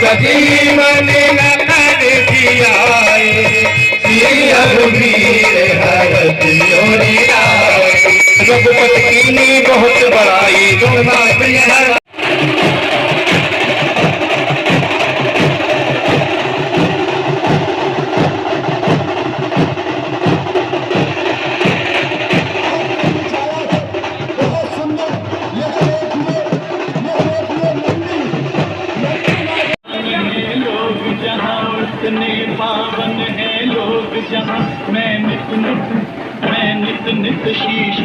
सजीवन नखर जियाए सिया रघुवीर हरति रघुपति कीनी बहुत बड़ाई गुणवा प्रिय हर पावन है लोग जहाँ मैं नित नित शीश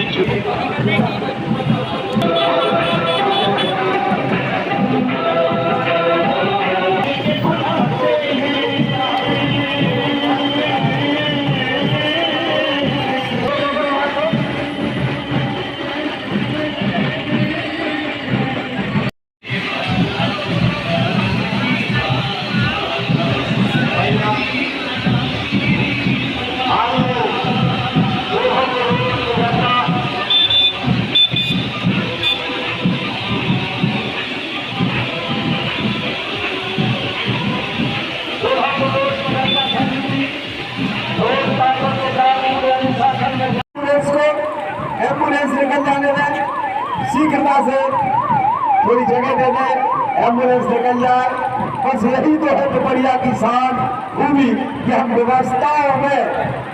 एम्बुलेंस निकल जाने दें, शीघ्रता से थोड़ी जगह दे दें, एम्बुलेंस निकल जाए। बस यही तो है पिपरिया की शान भूमि कि हम व्यवस्थाओं में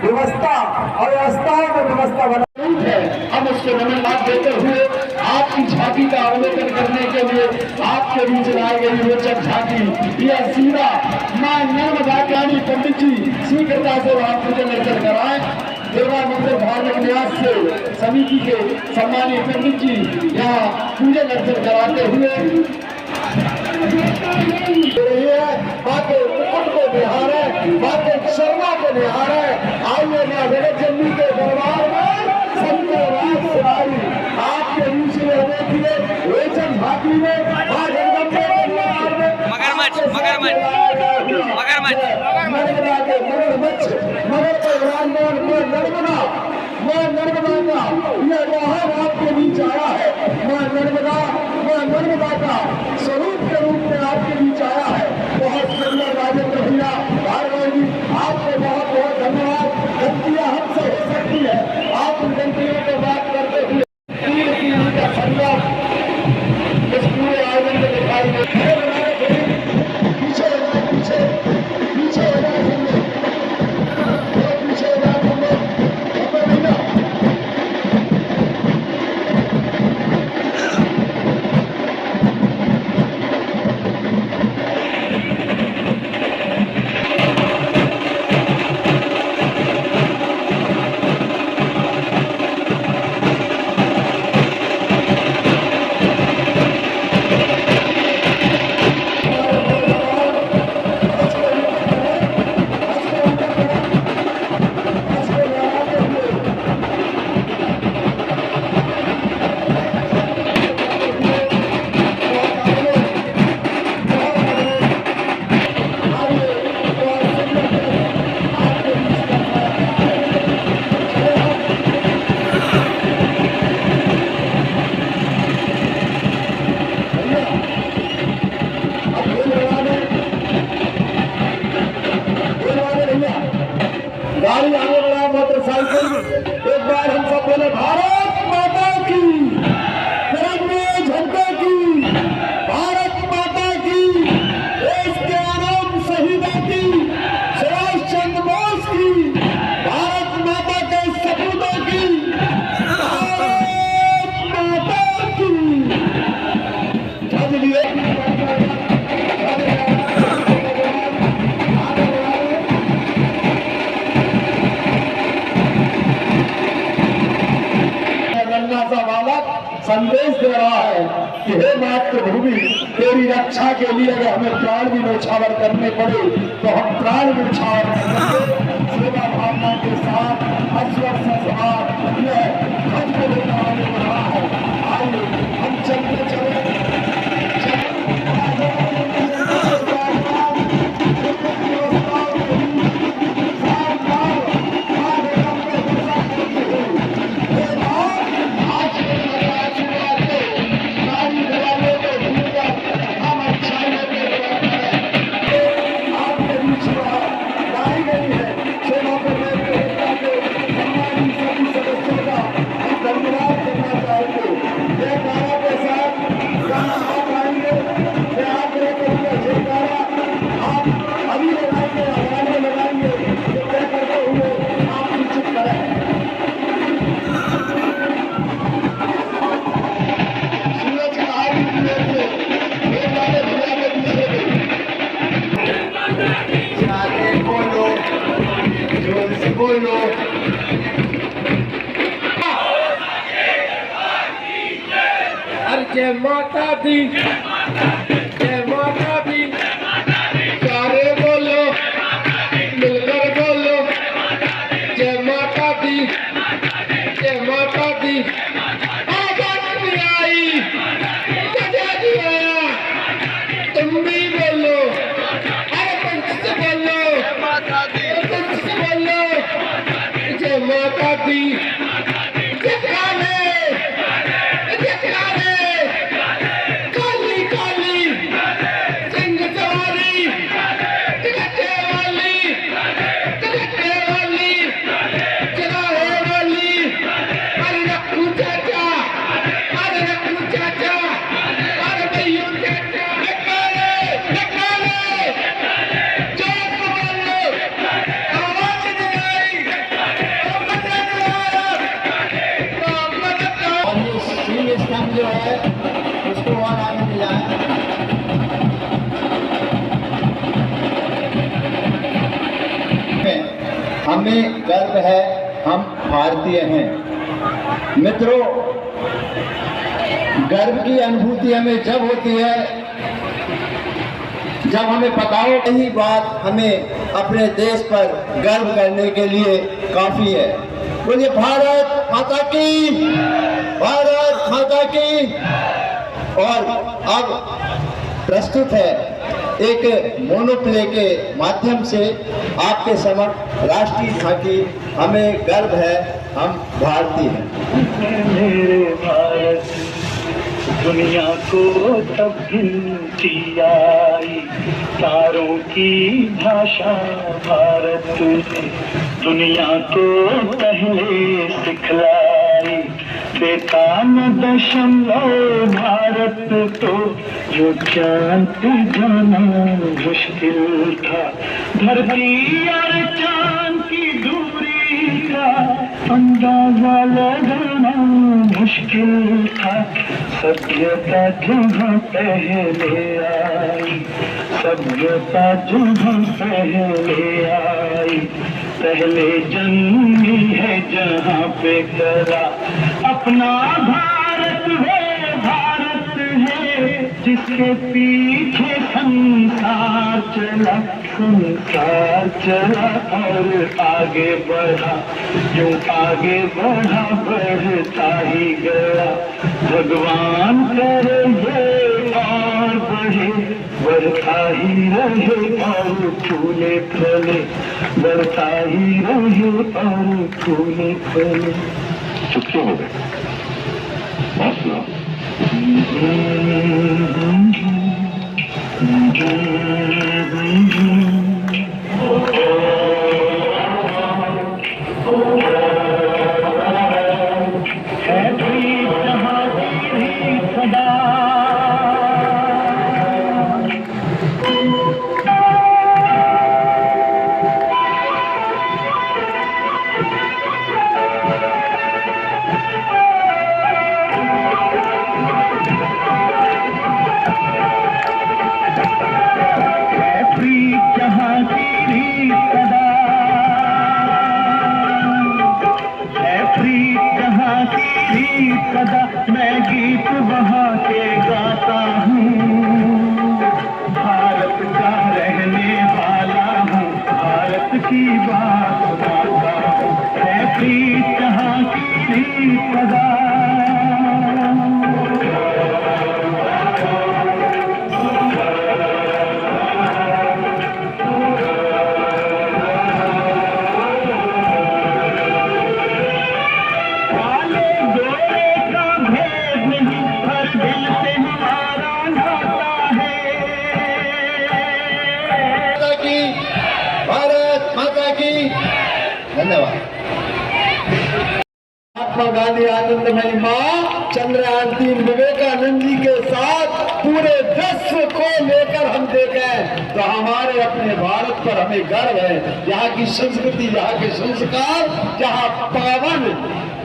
व्यवस्था और व्यवस्थाओं में व्यवस्था बना है। हम उसको नमन देते हुए आपकी झांकी का अवलोकन करने के लिए आपके बीच लाई गई रोचक झांकी यह सीधा मां नर्मदा रानी पंडित जी शीघ्रता से वहां पूजन अर्चन कराएं। दुर्गा मंदिर धार्मिक न्यास से समिति के सम्मानित पंडित जी यहाँ पूजन अर्चन कराते हुए बाकी मुकुट को निहारे, बाकी शर्मा को निहारे। आइए मां जगत जननी के दरबार में सबको राज सुनाई आपके बीच में देखिए रोचक झांकी में मां जगदम्बे के दरबार में मगरमच्छ नर्मदा के मगरमच्छ मगर के विराजमान मां नर्मदा का यह वाहन आपके बीच आया है। मां नर्मदा का स्वरूप के रूप में आपके बीच आया है। बहुत सुंदर राजेंद्र भैया भार्गव जी आपको बहुत बहुत धन्यवाद। गलतियां हमसे हो सकती है, आप उन गलतियों को बात करते हुए पूरी पीढ़ी का संगम इस पूरे आयोजन में दिखाई देता है। गाड़ी आने वाला मोटरसाइकिल एक बार हम सब बोले भारत माता की, तिरंगे झंडे की, भारत माता की, देश के आराम शहीदों की, सुभाष चंद्र बोस की, भारत माता के सपूतों की, भारत माता की। संदेश दे रहा है कि हे मातृभूमि, तेरी रक्षा के लिए अगर हमें प्राण भी न्यौछावर करने पड़े तो हम प्राण भी न्यौछावर करेंगे। सेवा भावना के साथ अश्वर संस्कार यह ध्वज को लेकर आने बढ़ रहा है। आइए हम चलते चले आगे बोलो, जोर से बोलो। अरे जय माता दी, जय माता दी, सारे बोलो, मिलकर बोलो, जय माता दी, जय माता दी। आजादी आई, आजादी आया, तुम भी बोलो, अरे पंच से बोलो, पंच से बोलो, जय माता दी। जो है उसको और आगे ले जाए। हमें गर्व है, हम भारतीय हैं। मित्रों, गर्व की अनुभूति हमें जब होती है जब हमें पता हो यही बात हमें अपने देश पर गर्व करने के लिए काफी है। बोलिए भारत माता की, भारत माता की। और अब प्रस्तुत है एक मोनोप्ले के माध्यम से आपके समक्ष राष्ट्रीय झांकी। हमें गर्व है, हम भारतीय हैं। मेरे भारत दुनिया को तब गिनती आई, तारों की भाषा भारत ने दुनिया को पहले सिखलाई। बेटा न दशमलव भारत तो जो चांद पे जाना मुश्किल था, धरती और चांद की दूरी का अंदाजा लगाना मुश्किल था। सभ्यता जहाँ पहले आई, सभ्यता जहाँ पहले आई, पहले जन्मी है जहाँ पे करा। अपना भारत है, भारत है जिसके पीछे संसार चला, संसार चला और आगे बढ़ा, यूं आगे बढ़ा बढ़ता ही गया। भगवान करे ये और बढ़े, बढ़ता ही रहे और फूले फले, बढ़ता ही रहे और फूले फले। चुप क्यों हो गए? बहुत सुनो। मैं गीत वहाँ के गाता हूँ, भारत का रहने वाला हूँ, भारत की बात गाता हूँ। है प्रीत जहाँ की सदा, धन्यवाद। महात्मा गांधी आनंदमयी मां चंद्रयान 3 विवेकानंद जी के साथ पूरे विश्व को लेकर हम देखें तो हमारे अपने भारत पर हमें गर्व है। यहाँ की संस्कृति, यहाँ के संस्कार, जहाँ पावन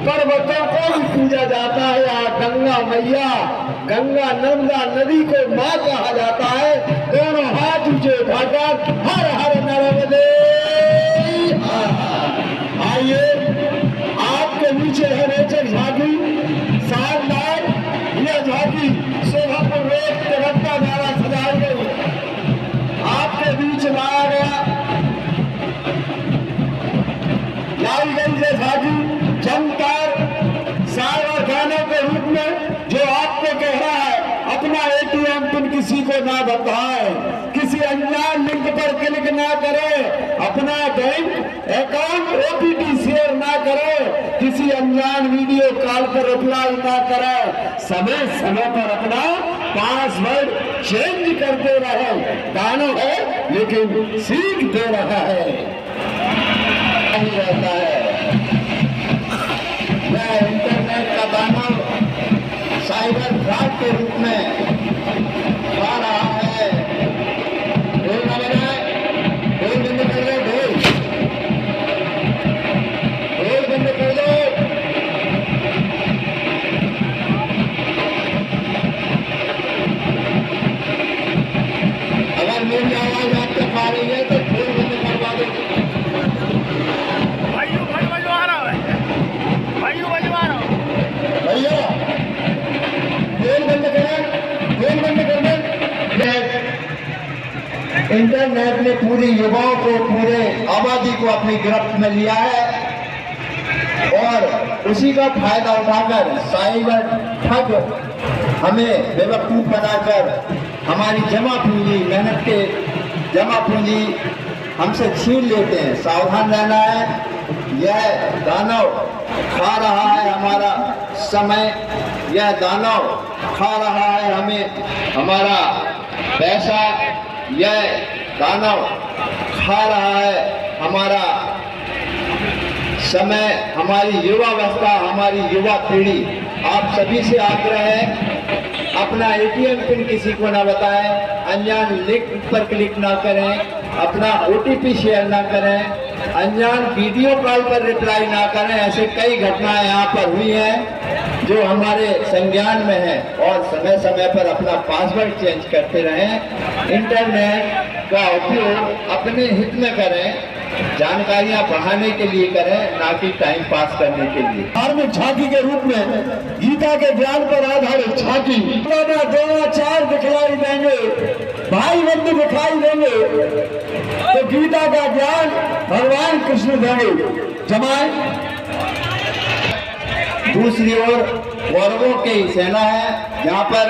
पर्वतों को भी पूजा जाता है, यहाँ गंगा मैया, गंगा नर्मदा नदी को माँ कहा जाता है। दोनों हाथ ऊंचे उठाकर हर हर क्लिक ना करें, अपना बैंक अकाउंट OTP शेयर ना करें, किसी अनजान वीडियो कॉल पर रिप्लाई ना करें, समय समय पर अपना पासवर्ड चेंज करते रहे। दानव है लेकिन सीख दे रहा है, नहीं रहता है। मैं इंटरनेट का दानव साइबर फ्रॉड के रूप में आ रहा है। ढोल ना बजाए, ढोल बंद कर दो, ढोल बंद कर दो। अगर मेरी आवाज आप तक आ रही है तो ढोल बंद करवा दो। भैया ढोल बंद करें, ढोल बंद कर दें। इंटरनेट ने पूरी युवाओं को, पूरे आबादी को अपनी गिरफ्त में लिया है और उसी का फायदा उठाकर साइबर ठग हमें बेवकूफ बनाकर हमारी जमा पूंजी, मेहनत के जमा पूंजी हमसे छीन लेते हैं। सावधान रहना है, यह दानव खा रहा है हमारा समय, यह दानव खा रहा है हमें हमारा पैसा, यह दानव खा रहा है हमारा समय, हमारी युवावस्था, हमारी युवा पीढ़ी। आप सभी से आग्रह है, अपना ATM पिन किसी को ना बताएं, अनजान लिंक पर क्लिक ना करें, अपना OTP शेयर ना करें, अनजान वीडियो कॉल पर रिप्लाई ना करें। ऐसे कई घटनाएं यहाँ पर हुई हैं जो हमारे संज्ञान में है, और समय समय पर अपना पासवर्ड चेंज करते रहें। इंटरनेट का उपयोग अपने हित में करें, जानकारियां बढ़ाने के लिए करें, ना कि टाइम पास करने के लिए। धार्मिक झांकी के रूप में गीता के ज्ञान पर आधारित झांकी द्रोणाचार्य दिखलाई देंगे, भाई बंधु दिखाई देंगे, तो गीता का ज्ञान भगवान कृष्ण देंगे। जमाए दूसरी ओर कौरवों की सेना है, जहाँ पर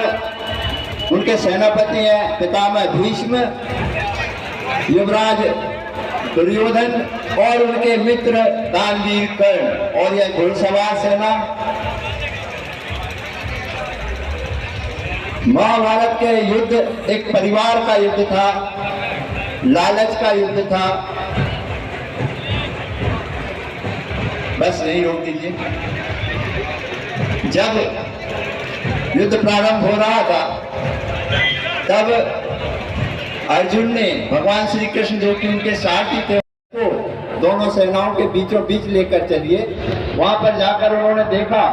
उनके सेनापति हैं पितामह भीष्म, युवराज दुर्योधन और उनके मित्र दानवीर कर्ण, और यह घुड़सवार सेना। महाभारत के युद्ध एक परिवार का युद्ध था, लालच का युद्ध था। बस यही रोक दीजिए। जब युद्ध प्रारंभ हो रहा था तब अर्जुन ने भगवान श्री कृष्ण, जो कि उनके सारथी थे, तो दोनों सेनाओं के बीचों बीच लेकर चलिए। वहां पर जाकर उन्होंने देखा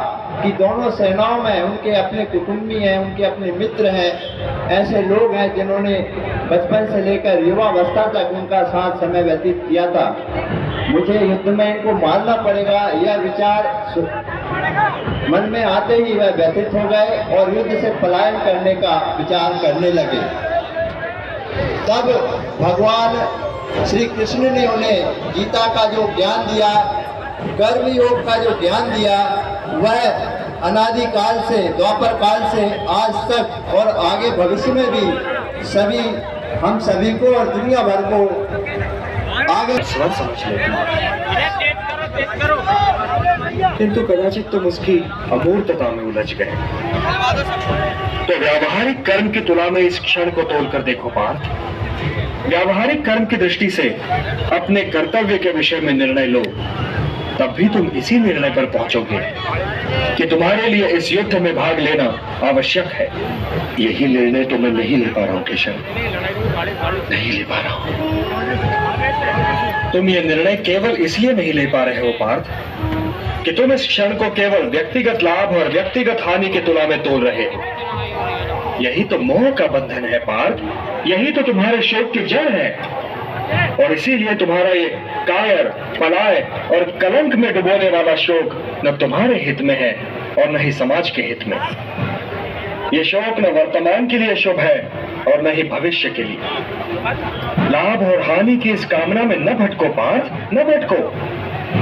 कि दोनों सेनाओं में उनके अपने कुटुंबी हैं, उनके अपने मित्र हैं, ऐसे लोग हैं जिन्होंने बचपन से लेकर युवावस्था तक उनका साथ समय व्यतीत किया था। मुझे युद्ध में इनको मारना पड़ेगा, यह विचार मन में आते ही वह व्यतीत हो गए और युद्ध से पलायन करने का विचार करने लगे। तब भगवान श्री कृष्ण ने उन्हें गीता का जो ज्ञान दिया, कर्म योग का जो ज्ञान दिया, वह अनादि काल से, द्वापर काल से आज तक और आगे भविष्य में भी सभी, हम सभी को और दुनिया भर को आगे समझ लेते हैं, किंतु कदाचित तुम उसकी अमूर्तता में उलझ गए। तो व्यावहारिक कर्म की तुलना में इस क्षण को तोलकर देखो पार्थ। व्यावहारिक कर्म की दृष्टि से अपने कर्तव्य के विषय में निर्णय लो, तब भी तुम इसी निर्णय पर पहुंचोगे कि तुम्हारे लिए इस युद्ध में भाग लेना आवश्यक है। यही निर्णय तो मैं नहीं ले पा रहा हूं किशन, नहीं ले पा रहा हूं। तुम ये निर्णय केवल इसलिए नहीं ले पा रहे हो पार्थ कि तुम इस क्षण को केवल व्यक्तिगत लाभ और व्यक्तिगत हानि की तुलना में तोल रहे हो। यही तो मोह का बंधन है पार्थ, यही तो तुम्हारे शोक की जड़ है, और इसीलिए तुम्हारा ये कायर, पलाय और कलंक में डुबोने वाला शोक न तुम्हारे हित में है और न ही समाज के हित में। ये शोक न वर्तमान के लिए शुभ है और न ही भविष्य के लिए। लाभ और हानि की इस कामना में न भटको पार्थ, न भटको,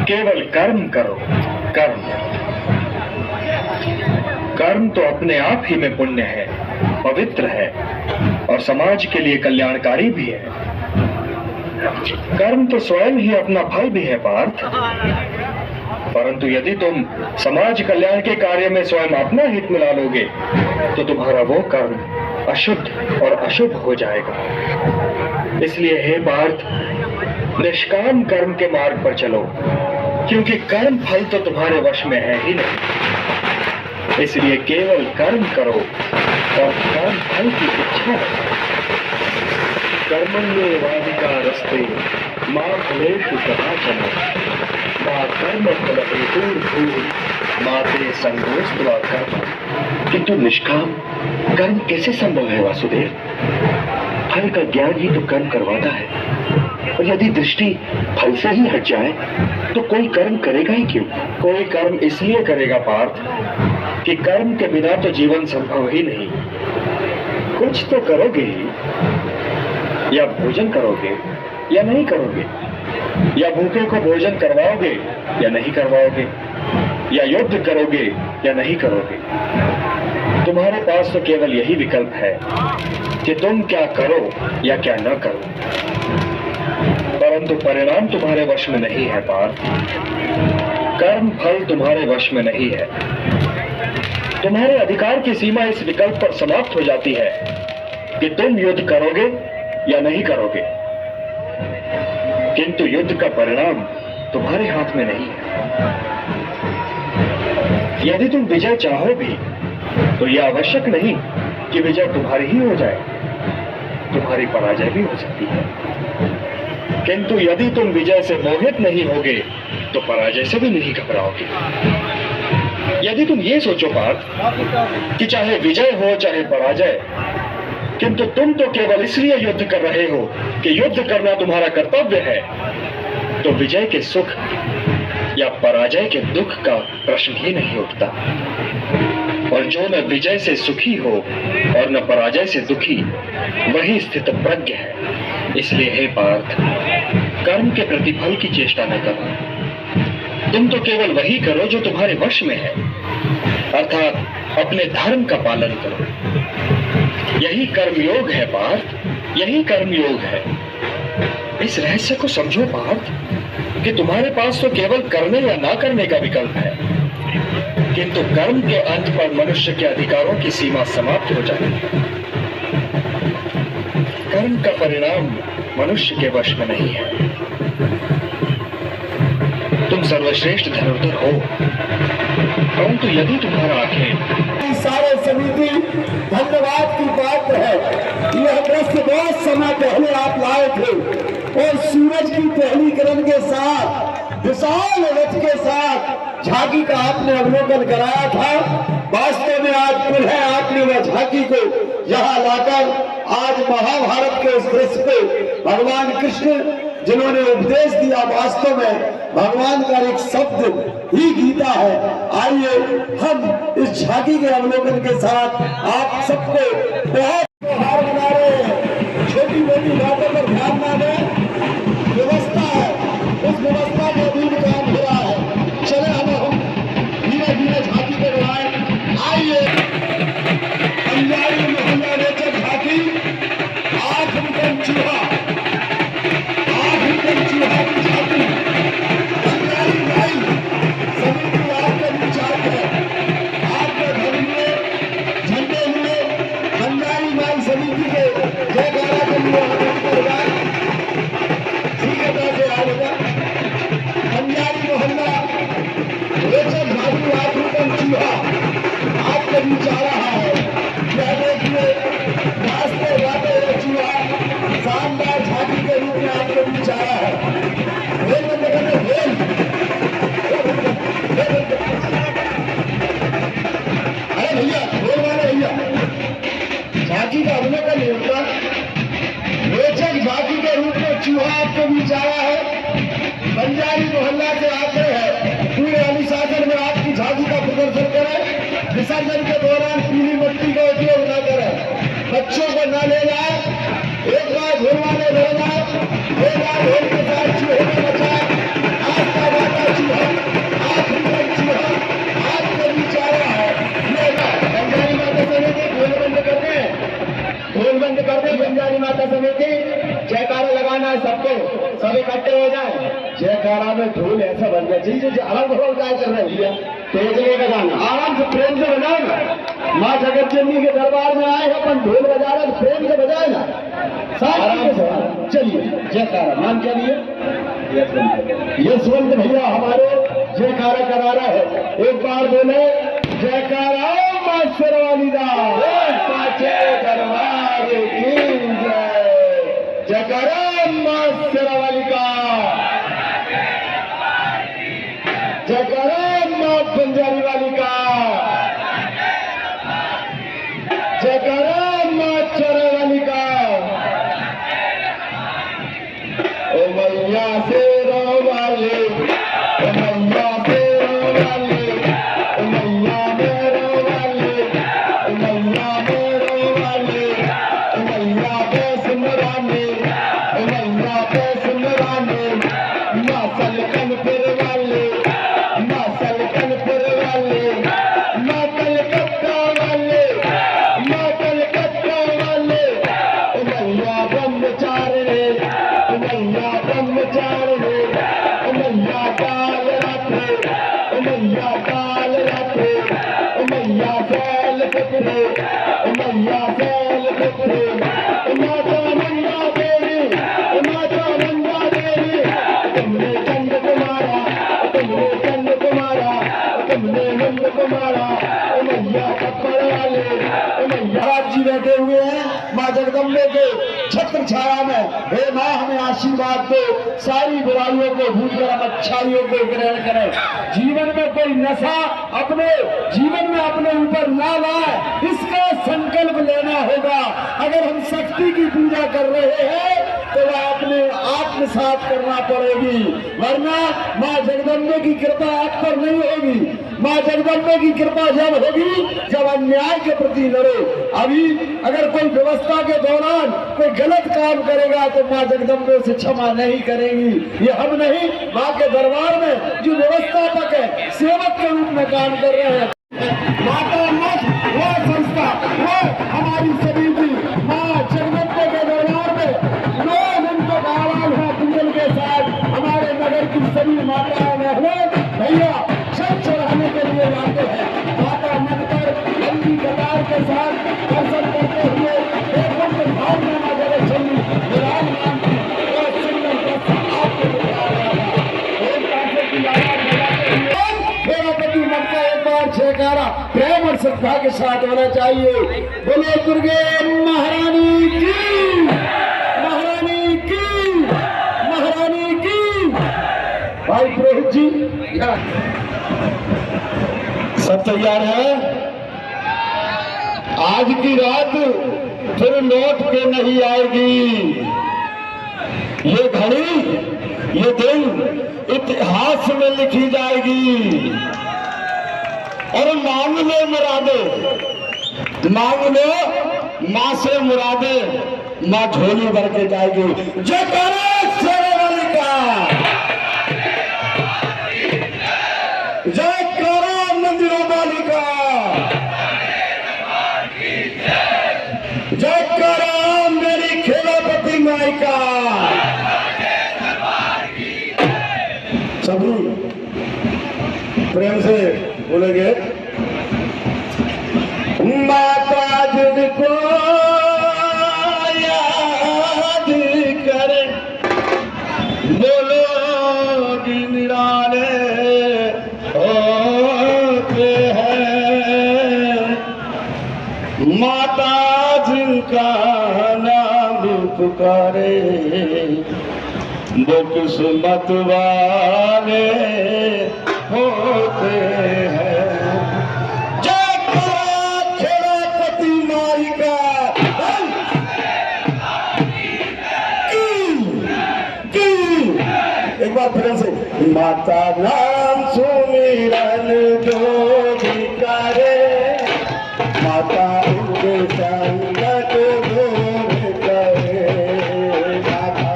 केवल कर्म करो। कर्म कर्म तो अपने आप ही में पुण्य है, पवित्र है और समाज के लिए कल्याणकारी भी है। कर्म तो स्वयं ही अपना फल भी है पार्थ, परंतु यदि तुम समाज कल्याण के कार्य में स्वयं अपना हित मिला लोगे तो तुम्हारा वो कर्म अशुद्ध और अशुभ हो जाएगा। इसलिए हे पार्थ, निष्काम कर्म के मार्ग पर चलो, क्योंकि कर्म फल तो तुम्हारे वश में है ही नहीं। इसलिए केवल कर्म करो और कर्म फल की इच्छा रखो। कर्मण्येवाधिका रस्ते मां फलेषु कदाचन मां कर्म फल हेतुर्भूः माते संगोस्त्वा कर्म। किंतु निष्काम कर्म कैसे संभव है वासुदेव? फल का ज्ञान ही तो कर्म करवाता है, और यदि दृष्टि फल से ही हट जाए तो कोई कर्म करेगा ही क्यों? कोई कर्म इसलिए करेगा पार्थ कि कर्म के बिना तो जीवन संभव ही नहीं। कुछ तो करोगे ही, या भोजन करोगे या नहीं करोगे, या भूखे को भोजन करवाओगे या नहीं करवाओगे, या युद्ध करोगे या नहीं करोगे। तुम्हारे पास तो केवल यही विकल्प है कि तुम क्या करो या क्या न करो, परंतु परिणाम तुम्हारे वश में नहीं है पार्थ। कर्म फल तुम्हारे वश में नहीं है। तुम्हारे अधिकार की सीमा इस विकल्प पर समाप्त हो जाती है कि तुम युद्ध करोगे या नहीं करोगे, किंतु युद्ध का परिणाम तुम्हारे हाथ में नहीं है। यदि तुम विजय चाहो भी तो यह आवश्यक नहीं कि विजय तुम्हारी ही हो जाए, तुम्हारी पराजय भी हो सकती है। किंतु यदि तुम विजय से मोहित नहीं होगे तो पराजय से भी नहीं घबराओगे। यदि तुम ये सोचो पार्थ कि चाहे विजय हो चाहे पराजय, किंतु तुम तो केवल इसलिए युद्ध कर रहे हो कि युद्ध करना तुम्हारा कर्तव्य है, तो विजय के सुख या पराजय के दुख का प्रश्न ही नहीं उठता। और जो न विजय से सुखी हो और न पराजय से दुखी, वही स्थित प्रज्ञ है। इसलिए हे पार्थ, कर्म के प्रतिफल की चेष्टा न करो। तुम तो केवल वही करो जो तुम्हारे वश में है, अर्थात अपने धर्म का पालन करो। यही कर्मयोग है पार्थ, यही कर्मयोग है। इस रहस्य को समझो पार्थ कि तुम्हारे पास तो केवल करने या ना करने का विकल्प है, किंतु कर्म के अंत पर मनुष्य के अधिकारों की सीमा समाप्त हो जाएगी। कर्म का परिणाम मनुष्य के वश में नहीं है। तुम सर्वश्रेष्ठ धनुर्धर हो, परंतु यदि तुम्हारा आखेट सारे समिति धन्यवाद की बात है। यह दृश्य बहुत समय पहले आप लाए थे और सूरज की पहली किरण के साथ विशाल रथ के साथ झांकी का आपने अवलोकन कराया था। वास्तव में आज पुनः आपने वह झांकी को यहाँ लाकर आज महाभारत के उस दृश्य को भगवान कृष्ण जिन्होंने उपदेश दिया, वास्तव में भगवान का एक शब्द ही गीता है। आइए हम इस झांकी के अवलोकन के साथ आप सबको बहुत त्योहार मना रहे हैं। छोटी मोटी बातों पर ध्यान न दें, व्यवस्था है, उस व्यवस्था के अधीन काम हो रहा है। चले हम धीरे धीरे झांकी को बढ़ाएं। आइए अंजारी मोहल्ला रेचक झांकी, आठ रुपन चूहा, आठ रुपन चूहा की झांकी अंजारी भाई समिति आपके विचार है। आपके घर में झंडे हुए अंजारी भाई समिति के जयकारा के लिए अंजारी मोहल्ला रेचक झांकी, आठ रुपन चूहा आपके बीच आ रहा है। यह देखिए रास्ते वाले चूहा शानदार झांकी के रूप में आपके बीच आया है। रेल बंद करने रेल अरे भैया, रेल वाले भैया, झांकी का अवलोकन होता। रेचक झांकी के रूप में चूहा आपके बीच आया है। बंजारी मोहल्ला से आग्रह है पूरे अनुशासन में आपकी झांकी का प्रदर्शन करें। विसर्जन के दौरान पीली मिट्टी का उपयोग न करें, बच्चों को न ले जाए। एक बार ढोलवाने ले जाए, एक बार ढोल के साथ चूहे को बचाए। आज का वादा चूहा, आज भी चूहा आपके बीच आ रहा है। बंजारी माता समिति ढोल बंद कर दे, ढोल बंद कर दे। बंजारी माता समिति जयकारा लगाना है सबको। सब इकट्ठे हो जाए। जयकारा में ढोल ऐसा बनना चाहिए जो अलग अलग काय कर रहे हैं, तेज नहीं बजाना, आराम से प्रेम से बजाओ ना। माँ जगत जननी के दरबार में आए अपन ढोल बजा रहे तो प्रेम से बजाए ना, आराम से। चलिए जयकारा नाम क्या लिए? यशवंत भैया हमारे जयकारा करा रहा है। एक बार बोले जयकारा मास्टर वाली दा, साचे दरबार की जय। जयकारा मास्टर वाली का, जयकारा माँ बंजारी वाली का, जयकारा माँ चौरे वाली का। ओ मैया से रो वाले, ओ मैया से रो वाले, ओ मैया मेरो वाले, ओ मैया मेरो वाले, ओ मैया पे सुमराने, ओ मैया पे सुमराने। मासल कनपुर वाले, मासल कनपुर वाले, माँ कलकत्ता वाले, माँ कलकत्ता वाले। ओ मैया ब्रह्मचारिणी, ओ मैया ब्रह्मचारिणी, ओ मैया काल रात्रे, ओ मैया काल रात्रे, ओ मैया सैल पुत्रे, ओ मैया सैल पुत्रे। ओ माता नंदा देवी, ओ माता नंदा देवी, तुमने चंद कुमारा, तुमने चंद कुमारा, तुमने नंद कुमारा। ओ मैया कपड़ वाले, ओ मैया जी बैठे हुए हैं माँ जगदम्बे के छत्र छाया में। हे माँ हमें आशीर्वाद दो, सारी बुराइयों को भूल कर हम अच्छाइयों को ग्रहण करें। जीवन में कोई नशा अपने जीवन में अपने ऊपर ना लाए, इसका संकल्प लेना होगा। अगर हम शक्ति की पूजा कर रहे हैं तो वह अपने आत्मसात करना पड़ेगी, वरना माँ जगदम्बे की कृपा आप पर नहीं होगी। माँ जगदम्बे की कृपा जब होगी जब अन्याय के प्रति लड़ो। अभी अगर कोई व्यवस्था के दौरान कोई गलत काम करेगा तो माँ जगदम्बे से क्षमा नहीं करेंगी। ये हम नहीं, माँ के दरबार में जो व्यवस्थापक है, सेवक के रूप में काम कर रहे हैं। माता मठ वो संस्था, वो हमारी सभी की माँ जगदम्बे के दरबार में लोग उनको आवाज है कुंडल के साथ। हमारे नगर की सभी माताओं में भैया छठ चढ़ाने के लिए आते हैं। माता मठ पर लंबी कतार के साथ दर्शन करते हुए एकदम भाव में माँ जगत चली विराजमान थी। और सुंदर दर्शन आपको दिखा रहा था। एक पासे की आवाज लगाते हुए सेनापति मठ का एक बार जयकारा प्रेम और श्रद्धा के साथ होना चाहिए। बोलो दुर्गे महारानी की, महारानी की, महारानी की। भाई पुरोहित जी सब तैयार है? आज की रात फिर लौट के नहीं आएगी। ये घड़ी, ये दिन इतिहास में लिखी जाएगी। और मांग लो मुरादे, मांग लो माँ से मुरादे, माँ झोली भर के जाएगी। जयकारा शेरे वाली का, जयकारा मंदिरों वाली का, जयकारा मेरी खेलापति माई का। सभी प्रेम से बोलेंगे। माता जिनको याद करे बोलो निराले होते हैं। माता जिनका नाम पुकारे वो किस्मत वाले होते हैं। जयकारा खेलापति माई का, एक बार फिर से। माता नाम सुमिरन जो भी करे, माता उनके संगत दूर करे। माता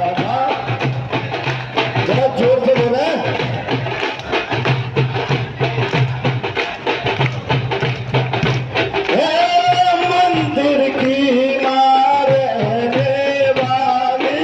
जरा जोर से बोले। मंदिर की माँ रहने वाली,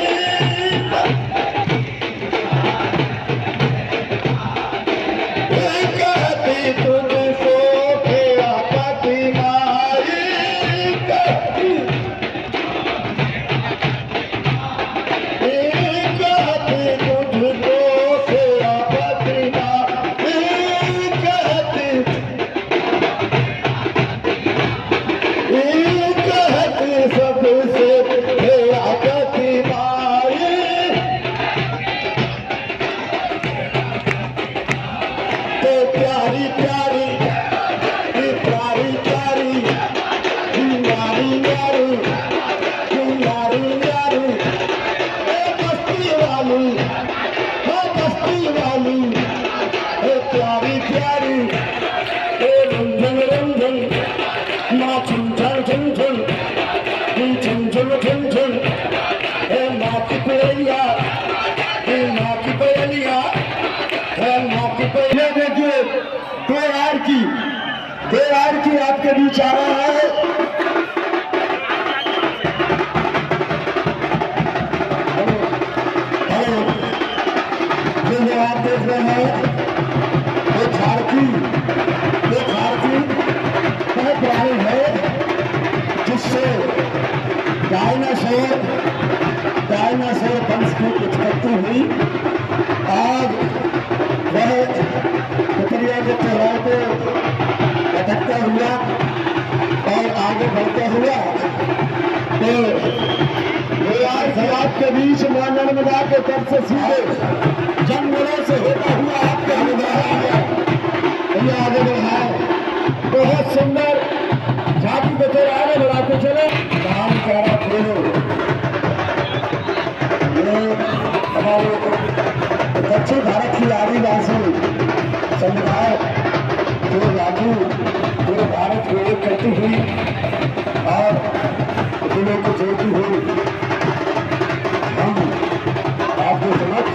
चारा है। जो आप देख रहे हैं वो झारखी वह प्राणी है जिससे डायनासोर वंश की उत्पत्ति हुई। आज वह प्रक्रिया के चौराहे को भटकता हुआ और आगे बढ़ता हुआ तो समाज के बीच मां नर्मदा के तट से सीधे जंगलों से होता हुआ आपके आगे बढ़ा है। बहुत सुंदर झांकी को तो आगे बढ़ाते चले काम चारा खोलो। हमारे दक्षिण भारत की आदिवासी समुदाय जो राजू पूरे भारत को एक करती हुई और जिले को जोड़ती हुई हम आपके समक्ष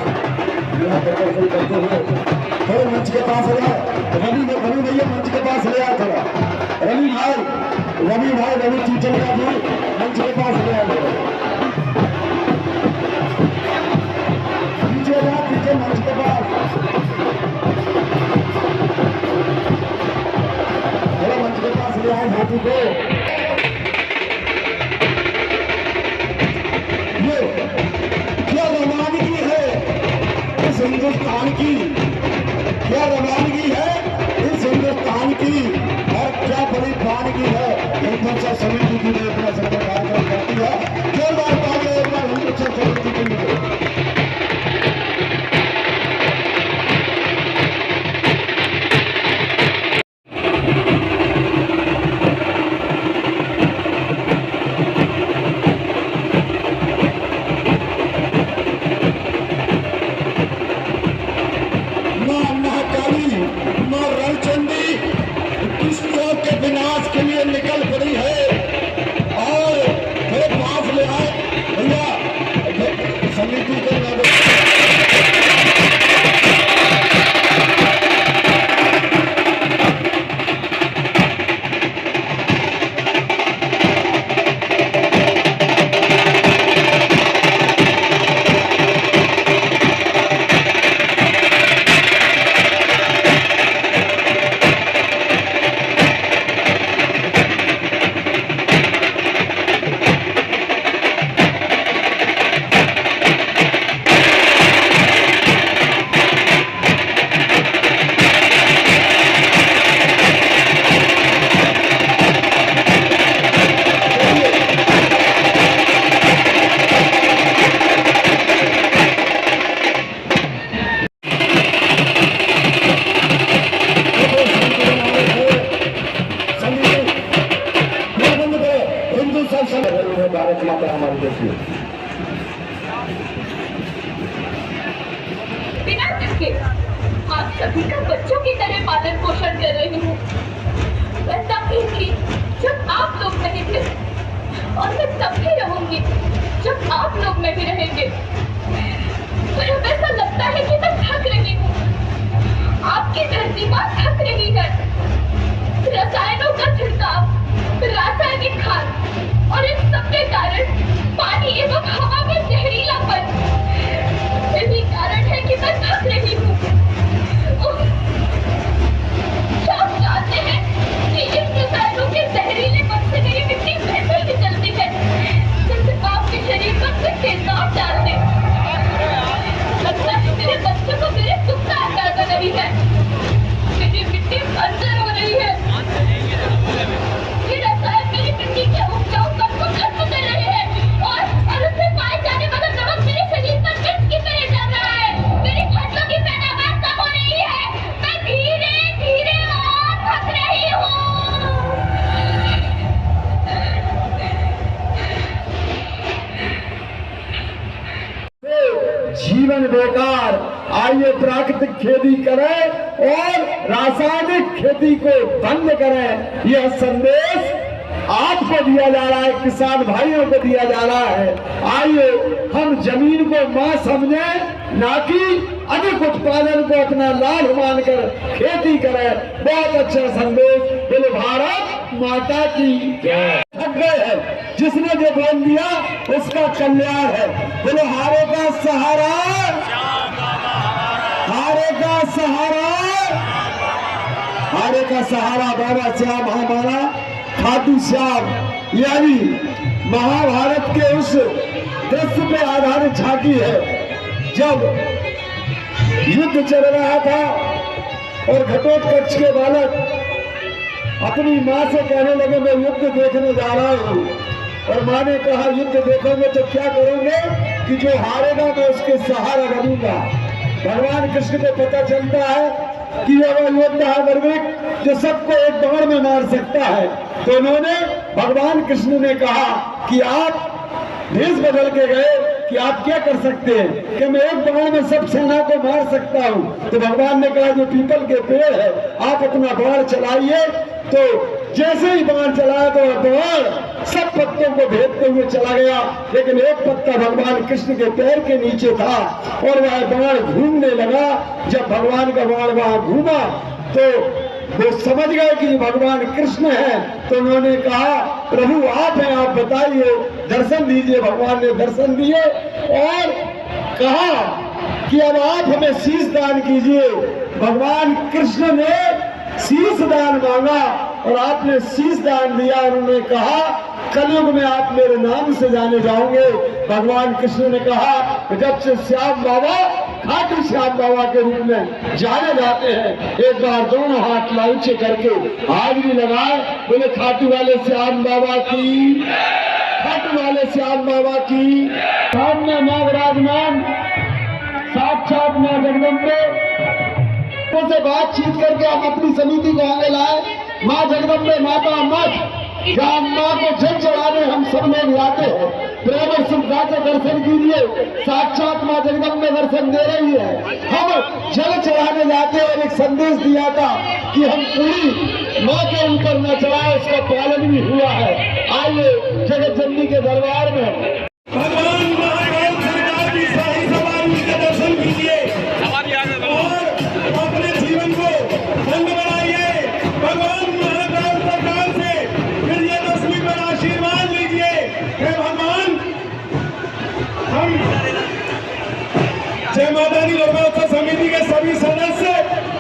यह प्रदर्शन करते हुए थोड़े मंच के पास हो जाए। रवि भैया मंच के पास ले आए थोड़ा। रवि टीचर का भी मंच के पास ले आए। पीछे मंच के पास थोड़ा मंच के पास ले आए हाथी को। ये क्या रवानगी है इस हिंदुस्तान की, क्या रवानगी है इस हिंदुस्तान की, और क्या बड़ी वानगी है हिंदुस्तान समिति की जो अपना सबका कार्यक्रम करती है। जोरदार तालियां एक बार हिंदुस्तान समिति के लिए। भारत माता हमारी देश में बिना जिसके आप सभी का बच्चों की तरह पालन पोषण कर रही हूँ। मैं तब भी थी जब आप लोग नहीं थे, और मैं तब भी रहूंगी जब आप लोग नहीं रहेंगे। पर अब ऐसा लगता है कि मैं थक रही हूँ, आपकी धरती माँ थक रही है। रसायनों का छिड़काव, रासायनिक खाद और इन सब के कारण पानी एवं हवा में जहरीलापन, यही कारण है कि मैं थक रही हूँ। आप जानते हैं कि इन रसायनों के जहरीलेपन से मेरी मिट्टी वैसे ही चलती है जैसे आपके शरीर पर कोई तेजाब डाल दे। लगता है मेरे बच्चों को मेरे दुख का अंदाजा नहीं है। मेरी मिट्टी बंजर हो रही है। ये रसायन मेरी मिट्टी के उपजाऊपन को खत्म कर रहे हैं और उसमें पाए जाने वाला नमक मेरे शरीर पर मिर्च की तरह जा रहा है। मेरी फसलों की पैदावार कम हो रही है। मैं धीरे धीरे और थक रही हूँ। जीवन बेकार, आइए प्राकृतिक खेती करें और रासायनिक खेती को बंद करें। यह संदेश आपको दिया जा रहा है, किसान भाइयों को दिया जा रहा है। आइए हम जमीन को मां समझें, ना कि अधिक उत्पादन को अपना लाभ मानकर खेती करें। बहुत अच्छा संदेश। बोलो भारत माता की थक गए हैं। जिसने जो बोल दिया उसका कल्याण है। बोलो हारे का सहारा, हारे का सहारा, हारे का सहारा बाबा श्याम हमारा खाटू श्याम। यानी महाभारत के उस दृश्य पे आधारित झांकी है जब युद्ध चल रहा था और घटोत्कच के बालक अपनी माँ से कहने लगे मैं युद्ध देखने जा रहा हूँ। और माँ ने कहा युद्ध देखोगे तो क्या करोगे कि जो हारेगा मैं उसके सहारा बनूंगा। भगवान कृष्ण को पता चलता है कि यह योद्धा है गर्विक जो सबको एक बाण में मार सकता है। तो उन्होंने भगवान कृष्ण ने कहा कि आप भेष बदल के गए कि आप क्या कर सकते हैं कि मैं एक बाण में सब सेना को मार सकता हूँ। तो भगवान ने कहा जो पीपल के पेड़ है आप अपना बाण चलाइए। तो जैसे ही बाण चलाया तो बाण सब पत्तों को भेदते हुए चला गया, लेकिन एक पत्ता भगवान कृष्ण के पैर के नीचे था और वह बाण घूमने लगा। जब भगवान का बाण वहां घूमा तो वो समझ गए कि भगवान कृष्ण है। तो उन्होंने कहा प्रभु आप हैं, आप बताइए, दर्शन दीजिए। भगवान ने दर्शन दिए और कहा कि अब आप हमें शीश दान कीजिए। भगवान कृष्ण ने शीश दान मांगा और आपने शीश दान दिया। उन्होंने कहा कलयुग में आप मेरे नाम से जाने जाओगे। भगवान कृष्ण ने कहा जब से श्याम बाबा खाटू श्याम बाबा के रूप में जाने जाते हैं, एक बार दोनों हाथ लाउंचे करके हाजरी लगाए, बोले खाटू वाले श्याम बाबा की, खाटू वाले श्याम बाबा की। सामने मां विराजमान साक्षात मां जगदम्बे से बातचीत करके हम अपनी समिति को आगे लाए। मां जगदम्बे माता मठ जहाँ माँ को जल चढ़ाने हम सब लोग जाते हैं। बराबर सुविधा से दर्शन कीजिए, साक्षात मां जगदम्बे दर्शन दे रही है। हम जल चढ़ाने जाते और एक संदेश दिया था कि हम पूरी माँ के ऊपर न चढ़ाए, उसका पालन भी हुआ है। आइए जगत जननी के दरबार में भगवान महाकाल सरकार की शाही सवारी के दर्शन कीजिए और अपने जीवन को धन्य बनाइए। भगवान महाकाल सरकार से विजयदशमी पर आशीर्वाद लीजिए। हे भगवान, हम जय माता दी लोकोत्सव समिति के सभी सदस्य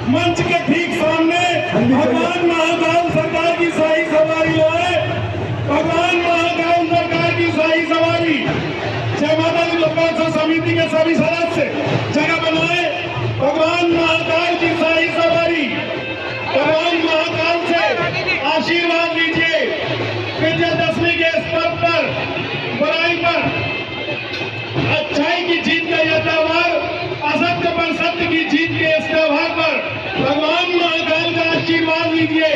मंच के ठीक सामने भगवान महाकाल सरकार की शाही सवारी लाए। भगवान महाकाल सरकार की शाही सवारी, जय माता दी लोकोत्सव समिति के सभी सदस्य जगह बनाए। भगवान महाकाल की शाही सवारी, भगवान महाकाल से आशीर्वाद लीजिए। विजयदशमी के स्तर पर, बुराई पर अच्छाई की जीत का यह त्योहार, असत्य पर सत्य की जीत के इस त्योहार पर भगवान महाकाल का आशीर्वाद लीजिए।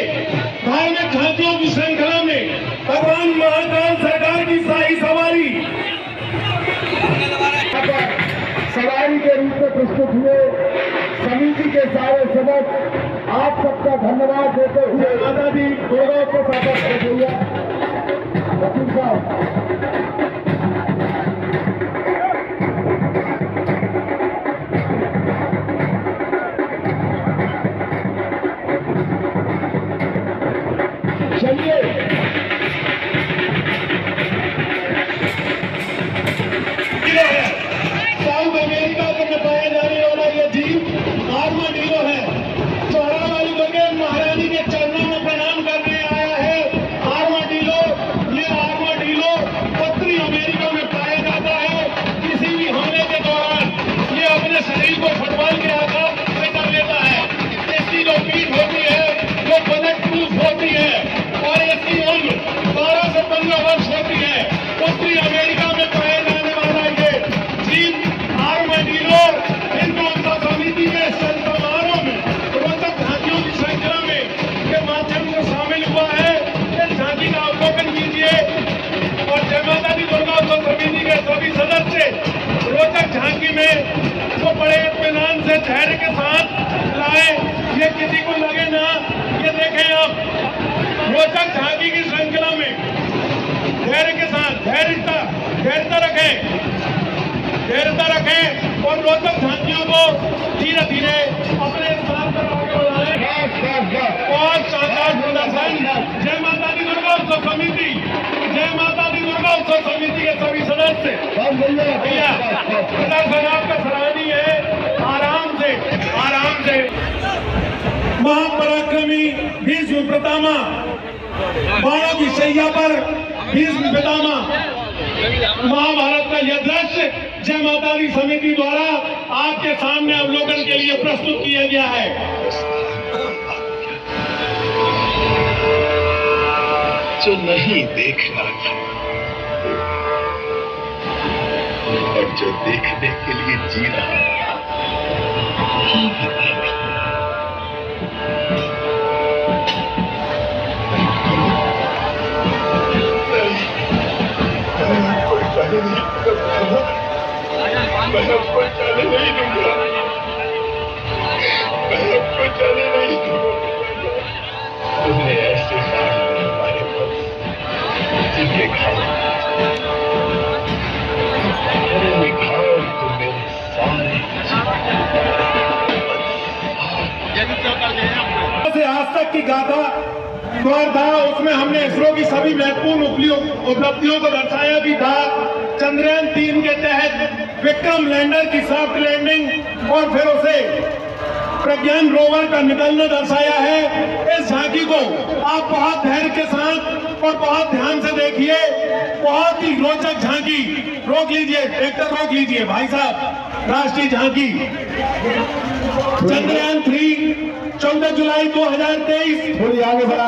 धार्मिक झांकियों की श्रृंखला में भगवान महाकाल सरकार की शाही सवारी सवारी के रूप में प्रस्तुत हुए समिति के सारे सदस्य आप सबका धन्यवाद देते हुए माता दी दुर्गा को स्वागत करते हुए वकील साहब चलिए साउथ अमेरिका में पाया जाने वाला यह जीव आर्माडिलो है। चौरा वाली बगैर महारानी के चरणों में प्रणाम करने आया है। आर्माडिलो, ये आर्माडिलो उत्तरी अमेरिका में पाया जाता है। किसी भी हमले के दौरान ये अपने शरीर को फुटबॉल के आकार में कर लेता है। इसकी जो पीठ होती है वो बजट प्रूफ होती है और इसकी उम्र 12 से 15 वर्ष होती है। उत्तरी अमेरिका में पाया जाने वाला ये जीव आर्माडिलो हिंदू समिति के समारोह में रोचक झांकियों की श्रृंखला में के माध्यम से शामिल हुआ है। इस झांकी का अवलोकन कीजिए और जय माता दी दुर्गा उत्सव समिति के सभी सदस्य रोचक झांकी में वो बड़े इत्मीनान से धैर्य के साथ लाए। ये किसी को लगे ना, ये देखें आप रोचक झांकी की श्रृंखला में धैर्य के साथ धैर्यता रखें और रोचक झांकियों को धीरे धीरे अपने स्थान पर आगे बढ़ाएं। बहुत शानदार प्रदर्शन। जय माता दुर्गोत्सव समिति के सभी सदस्य भैया प्रदर्शन आपका सराहनीय है। आराम से महापराक्रमी भीष्म पितामह बाणों की शैया पर भीष्म पितामह महाभारत का यह दृश्य जय माता दी समिति द्वारा आपके सामने अवलोकन के लिए प्रस्तुत किया गया है। जो नहीं देखना था और जो देखने के लिए जी रहा था, मैं आपको जाने नहीं दूंगा, मैं आपको जाने नहीं दूंगा। तुमने ऐसे मार दिए हमारे पास जिनके घाव तो मेरे सारे से आज तक की गाथा था, उसमें हमने इसरो की सभी महत्वपूर्ण उपलब्धियों को दर्शाया भी था। चंद्रयान 3 के तहत विक्रम लैंडर की सॉफ्ट लैंडिंग और फिर उसे प्रज्ञान रोवर का निकलना दर्शाया है। इस झांकी को आप बहुत धैर्य के साथ और बहुत ध्यान से देखिए। बहुत ही रोचक झांकी। रोक लीजिए, ट्रैक्टर रोक लीजिए भाई साहब। राष्ट्रीय झांकी चंद्रयान 3 14 जुलाई 2023 थोड़ी आगे बढ़ा।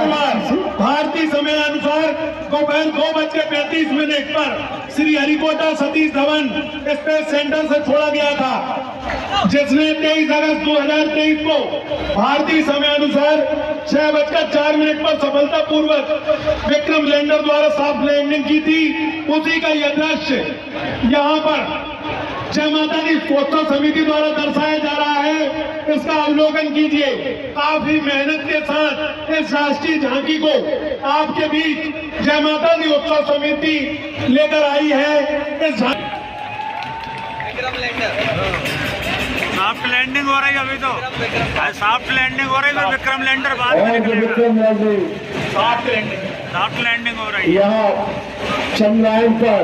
भारतीय समय अनुसार दोपहर 2:35 पर श्री हरिकोटा सतीश धवन स्पेस सेंटर से छोड़ा गया था, जिसने 23 अगस्त 2023 को भारतीय समय अनुसार 6:04 पर सफलतापूर्वक विक्रम लैंडर द्वारा सॉफ्ट लैंडिंग की थी। उसी का यह दृश्य यहाँ पर जय माता दी उत्सव समिति द्वारा दर्शाया जा रहा है। इसका अवलोकन कीजिए। काफी मेहनत के साथ इस राष्ट्रीय झांकी को आपके बीच जय माता दी उत्सव समिति लेकर आई है। इस सॉफ्ट लैंडिंग हो रही है अभी तो, सॉफ्ट लैंडिंग हो रही है, विक्रम लैंडर बाद में निकलेगा। सॉफ्ट लैंडिंग हो रही है। यहाँ चंद्रयान पर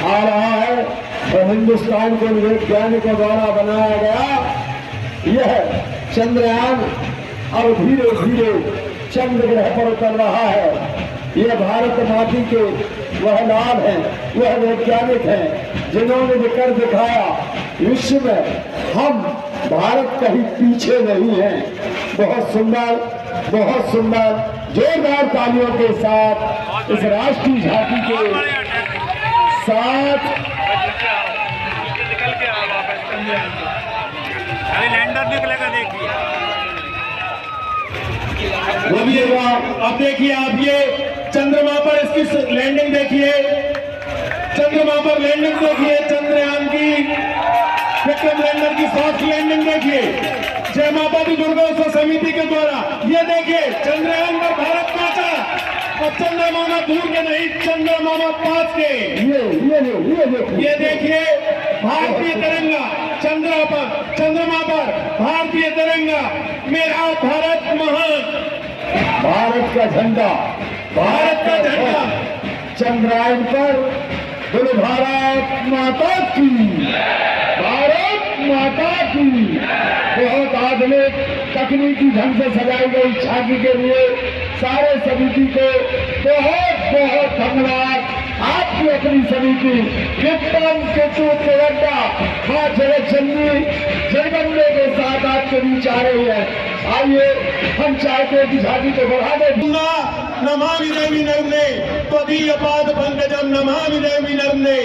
आ रहा है और हिंदुस्तान के वैज्ञानिकों द्वारा बनाया गया यह चंद्रयान अब धीरे धीरे चंद्र ग्रह पर उतर रहा है। यह भारत माटी के वह लाल हैं, वह वैज्ञानिक हैं जिन्होंने ये कर दिखाया। विश्व में हम भारत कहीं पीछे नहीं हैं। बहुत सुंदर जोरदार तालियों के साथ इस राष्ट्रीय झांकी के साथ निकल के आ वापस अभी लैंडर निकलेगा। देखिए अब देखिए आप ये चंद्रमा पर इसकी लैंडिंग देखिए। चंद्रमा पर लैंडिंग देखिए। चंद्रयान की विक्रम लैंडर की सॉफ्ट लैंडिंग देखिए जय माता दी दुर्गोत्सव समिति के द्वारा। ये देखिए चंद्रयान पर भारत पहुंचा और चंद्रमा दूर के नहीं, चंद्रमा पास के। ये देखिए भारतीय तिरंगा चंद्रमा पर भारतीय तिरंगा। मेरा भारत महान। भारत का झंडा चंद्रयान पर बोलो भारत माता की। बहुत आधुनिक तकनीकी ढंग से सजाई गई झांकी के लिए सारे समिति को बहुत धन्यवाद। आपकी अपनी समिति विक्रम केतु तेरंगा मां जगतजननी जगदम्बे के साथ आपके बीच आ रही है। आइए हम चाहते हैं कि झांकी को बढ़ा दें। नमामि देवी नर्मदे त्वदीय पाद पंकजम नमामि देवी नर्मदे।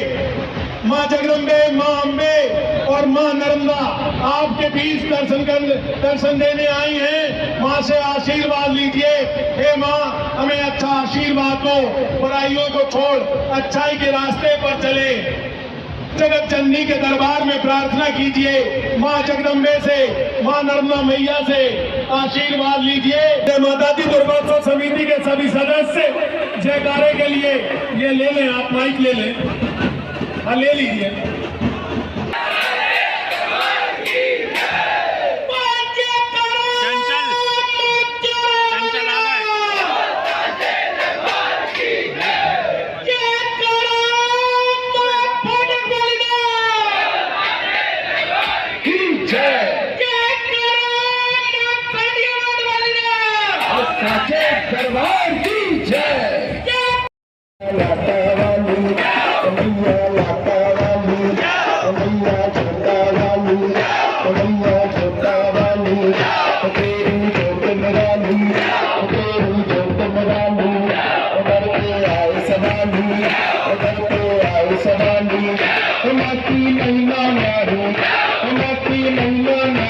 माँ जगदम्बे, माँ अम्बे और माँ नर्मदा आपके बीच दर्शन देने आई हैं। माँ से आशीर्वाद लीजिए। हे माँ, हमें अच्छा आशीर्वाद दो, बुराइयों को छोड़ अच्छाई के रास्ते पर चले। जगत जननी के दरबार में प्रार्थना कीजिए। माँ जगदम्बे से, माँ नर्मदा मैया से आशीर्वाद लीजिए। जय माता दी दुर्गोत्सव समिति के सभी सदस्य जयकारे के लिए ये ले लें, आप माइक ले लें। हाँ, ले लीजिए। चंचल आ गए।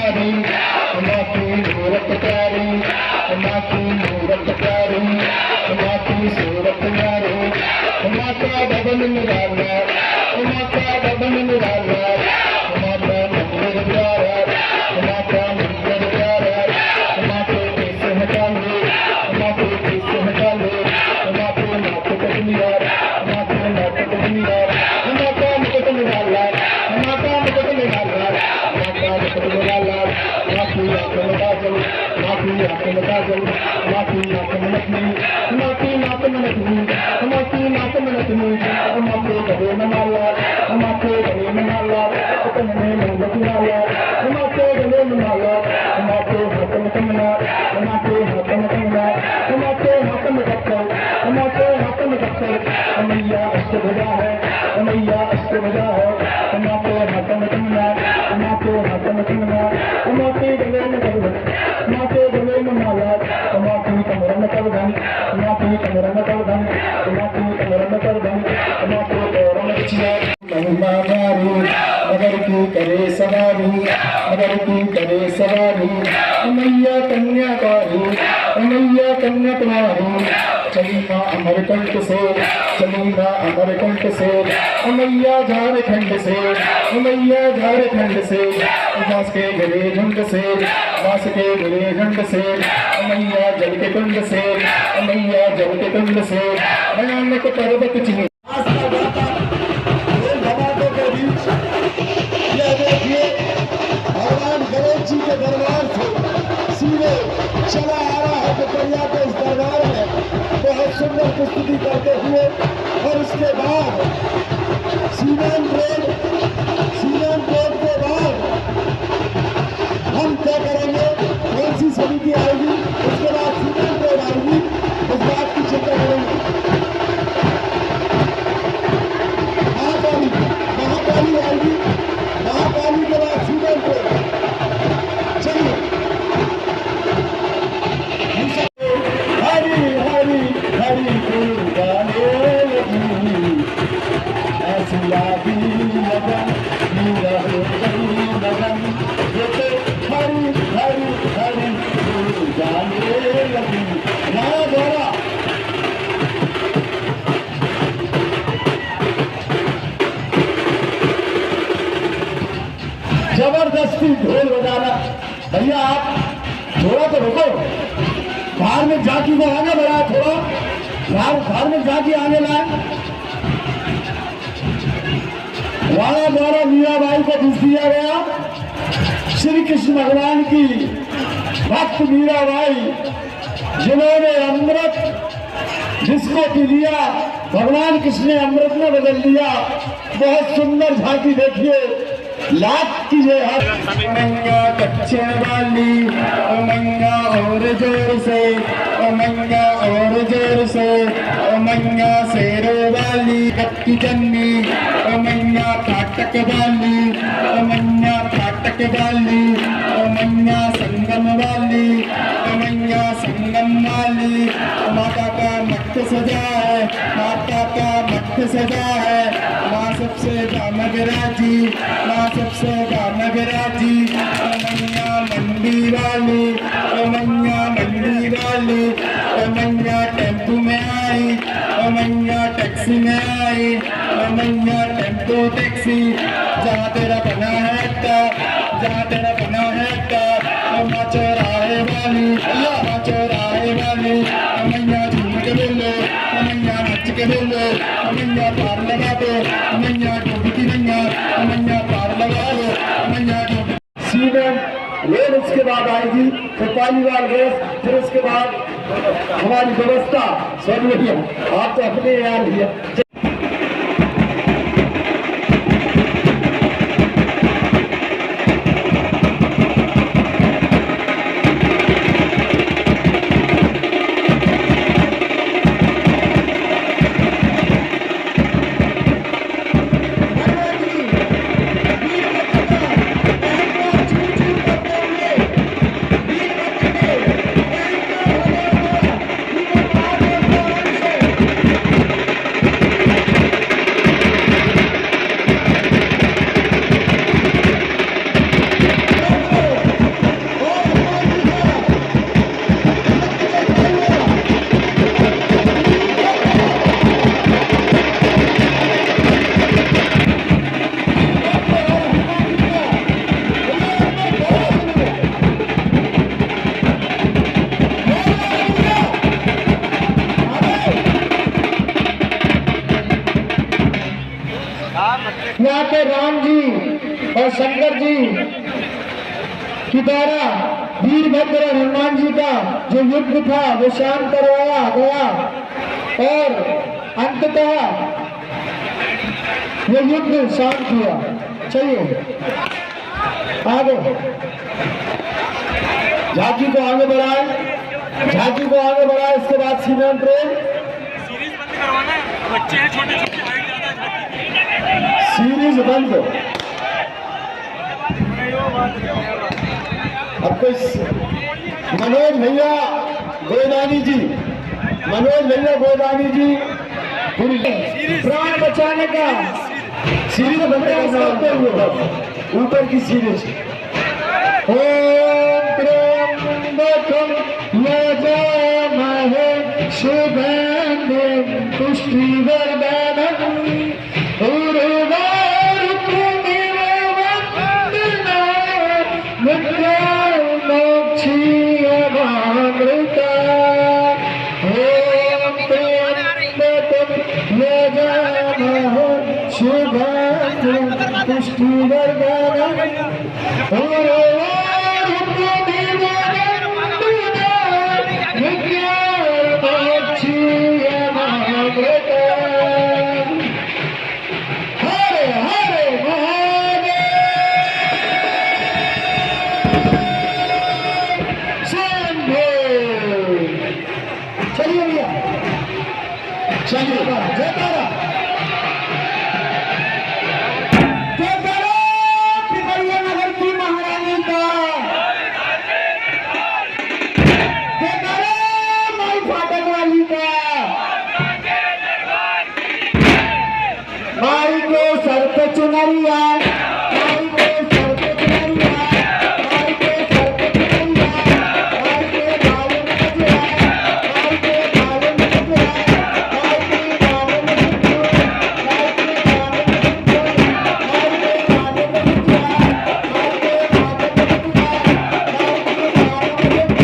प्यारी, माँ की मूरत प्यारी, माँ की मूरत प्यारी, माँ की सूरत प्यारी, माँ का बदन निराला, माँ का बदन निराला, माँ का मंदिर प्यारा, माँ का मंदिर प्यारा, माँ के कैसे हटा लो, माँ के कैसे हटा लो, माँ के नाक तक निराला, माँ के नाक तक निराला, माँ का मुकुट निराला, माँ का मुकुट निराला, माँ का मुकुट निराला, माँ की आँख में काजल, माँ की आँख में काजल, माँ की आँख में नथनी, माँ की नाक में नथनी, माँ की नाक में नथनी, माँ के गले में माला, माँ के गले में माला, कंगने में नथनाला, माँ के गले में माला, माँ के हाथ में कंगना, माँ के हाथ में कंगना, माँ के हाथ में पत्थर, माँ के हाथ में पत्थर, मैया अष्टभुजा है, मैया अष्टभुजा है, माँ के हाथ में कंगना, माँ के हाथ में कंगना, माँ के गले में कंगन, माँ के गले में माला, माँ की कमर में कंगन, माँ की कमर में कंगन, माँ की कमर में कंगन, माँ के पैरों में चिया, महिमा नारी, मगर की करे सवारी, मगर की करे सवारी, मैया कन्याकुमारी, मैया कन्याकुमारी, चली माँ अमरकंठ से, चली माँ अमरकंठ से, मैया झारखंड से, मैया झारखंड से, बांस के गले झुंड से, बांस के गले झुंड से, मैया जल के कुंड से, मैया जल के कुंड से, भयानक पर्वत चिन्ह के बीच यह देखिए भगवान गणेश जी के दरबार से सीधे चला आ रहा है पिपरिया के इस दरबार में बहुत सुंदर प्रस्तुति करते हुए, और उसके बाद सीमेंट रोड के बाद हम क्या करेंगे, कौन सी समिति आएगी, उसके बाद सीमेंट रोड आएगी, उस बात की चिंता करेंगे। महाकाली आएगी, महाकाली के बाद सीमेंट रोड। चलिए हरी हरी हरी फूल गाने लगी, ऐसी लागी लगन मीरा हो गई लगन, हरी हरी हरी फूल गाने लगी। नया दौरा जबरदस्ती ढोल बजाना, भैया आप थोड़ा तो रुको, धार्मिक झांकी को आगे बढ़ाए, थोड़ा धार्मिक झांकी आगे लाए। राणा द्वारा मीराबाई को जिस दिया गया, श्री कृष्ण भगवान की भक्त मीराबाई जिन्होंने अमृत जिसको पी लिया, भगवान कृष्ण ने अमृत में बदल दिया। बहुत सुंदर झांकी देखिए, लाख की जय है। मैया कच्चे वाली, ओ मैया और जोर से, ओ मैया और जोर से, ओ मैया शेरों वाली कच्ची जन्नी, ओ मैया फाटक वाली, ओ मैया फाटक वाली, ओ मैया संगम वाली, ओ मैया संगम वाली। माता का मठ सजा है, माता का मठ सजा है, माँ सबसे विराजी, माँ सबसे विराजी। ओ मैया मंडी वाली, ओ मैया मंडी वाली, ओ मैया टेम्पू में आई, ओ मैया टैक्सी में आई, ओ मैया टेम्पू टैक्सी। जहाँ तेरा बना है जहाँ तेरा बना है माँ चौराहे वाली, माँ चौराहे वाली। मैया झूम के बोलो, मैया नच के बोलो, मैया पार लगा दो, मैया डूबती मैया, मैया पार लगा दो, मैया डूबती। सीमेंट रोड उसके बाद आएगी, फिर पालीवाल गैस, फिर उसके बाद हमारी व्यवस्था। सॉरी भैया, आप तो अपने यार भैया। और शंकर जी की द्वारा वीरभद्र और हनुमान जी का जो युद्ध था वो शांत करवाया गया और अंततः ये युद्ध शांत हुआ। चलिए आगे झांकी को आगे बढ़ाए, झांकी को आगे बढ़ाए। इसके बाद सीमेंट ट्रेन सीरीज बंद करवाना है, बच्चे हैं छोटे छोटे, हाइट ज्यादा है। सीरीज बंद। अब कोई मनोज भैया गोदानी जी, मनोज भैया गोदानी जी प्राण बचाने का सीरीज बंद करते हुए ऊपर की सीरीज। ओम त्र्यंबकम यजामहे सुगंधिं पुष्टिवर्धनम् उर्वारुकमिव वन्दनात् मृत्युर्मोक्षीयमामृतात्। ओम त्र्यंबकम यजामहे सुगंधिं पुष्टिवर्धनम् चलिए भैया, चलिए जय तारा। पिपरिया नगर की महारानी का माई फाटक वाली का माई के सर पे चुनरिया, माई के सर पे चुनरिया, माई के सर पे चुनरिया, माई के बालों में गजरा, माई के बालों में गजरा, माई के बालों में गजरा, माई के बालों में गजरा, माई के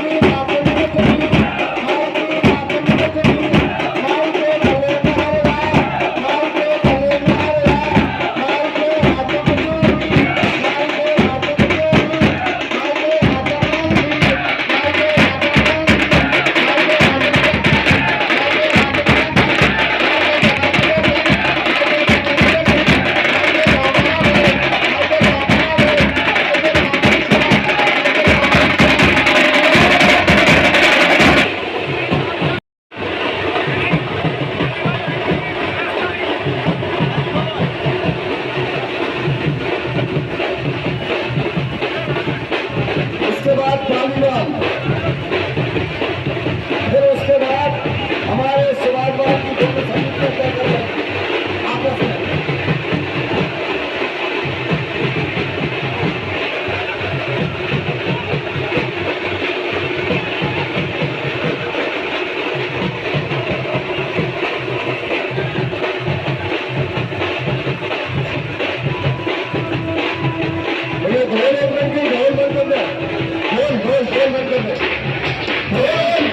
बालों में गजरा, माई के बालों में गजरा, माई के बालों में उसके बाद तालीबान, फिर उसके बाद हमारे समाजवाद की दोनों समितियां तय कर रहे हैं आपस में। भैया ढोल एक बन गई, ढोल बंद कर दे, ढोल ढोल ढोल बंद कर दे, ढोल।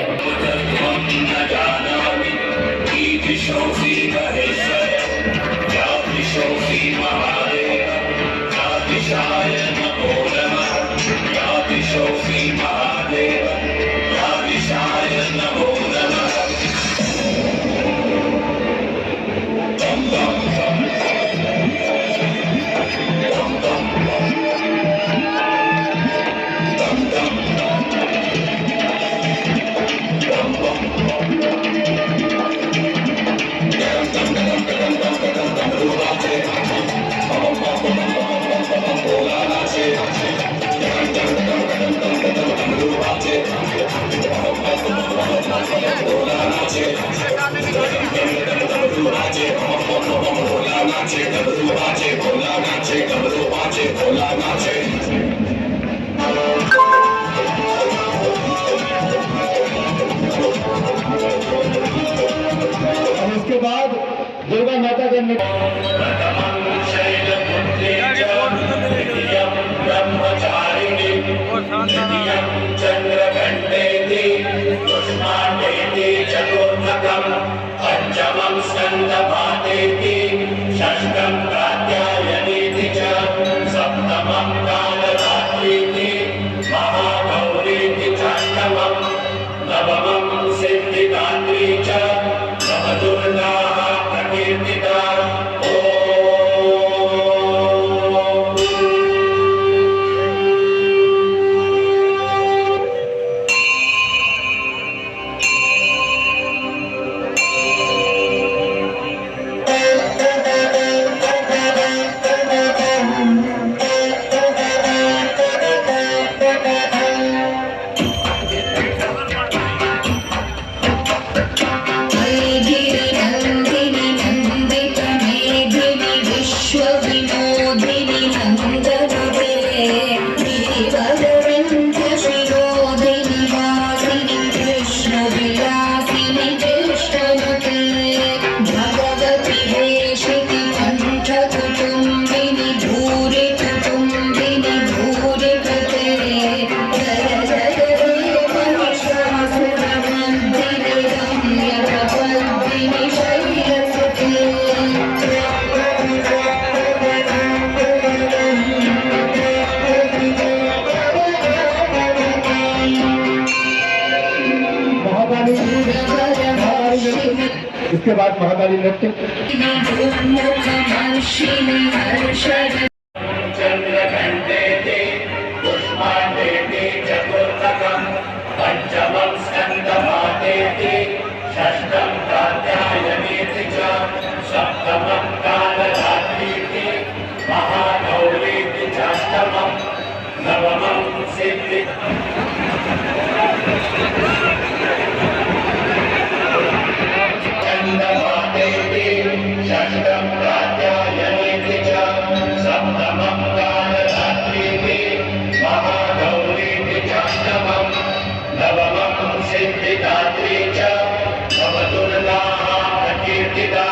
और उसके बाद दुर्गा माता का चतुर्थकम पंचमं स्कंद भातेति नन्दनवे गिरिवरविन्ध्यशिरोधिनि वासिनि कृष्णविलासिनि ज्येष्ठनुते भगवति हेशिति कण्ठकुटुम्बिनि भूरि कुटुम्बिनि भूरि कृते जय जय हे महिषासुरमर्दिनि रम्यकपल्बिनि शैलसुते इसके बाद महाकाली नृत्य मुखमर्षिणि हर्षद चन्द्रघण्टेति पुष्पाण्डेति चतुर्थकम् पञ्चमं स्कन्दमातेति षष्ठं कात्यायनेति च सप्तमं कालरात्रीति महागौरीति चाष्टमं नवमं सिद्धि चन्द्रमातेति षष्ठं कात्यायनेति च सप्तमं कालरात्रीति महागौरीति चाष्टमं नवमं सिद्धिदात्री च भवतुर्गाः प्रकीर्तिता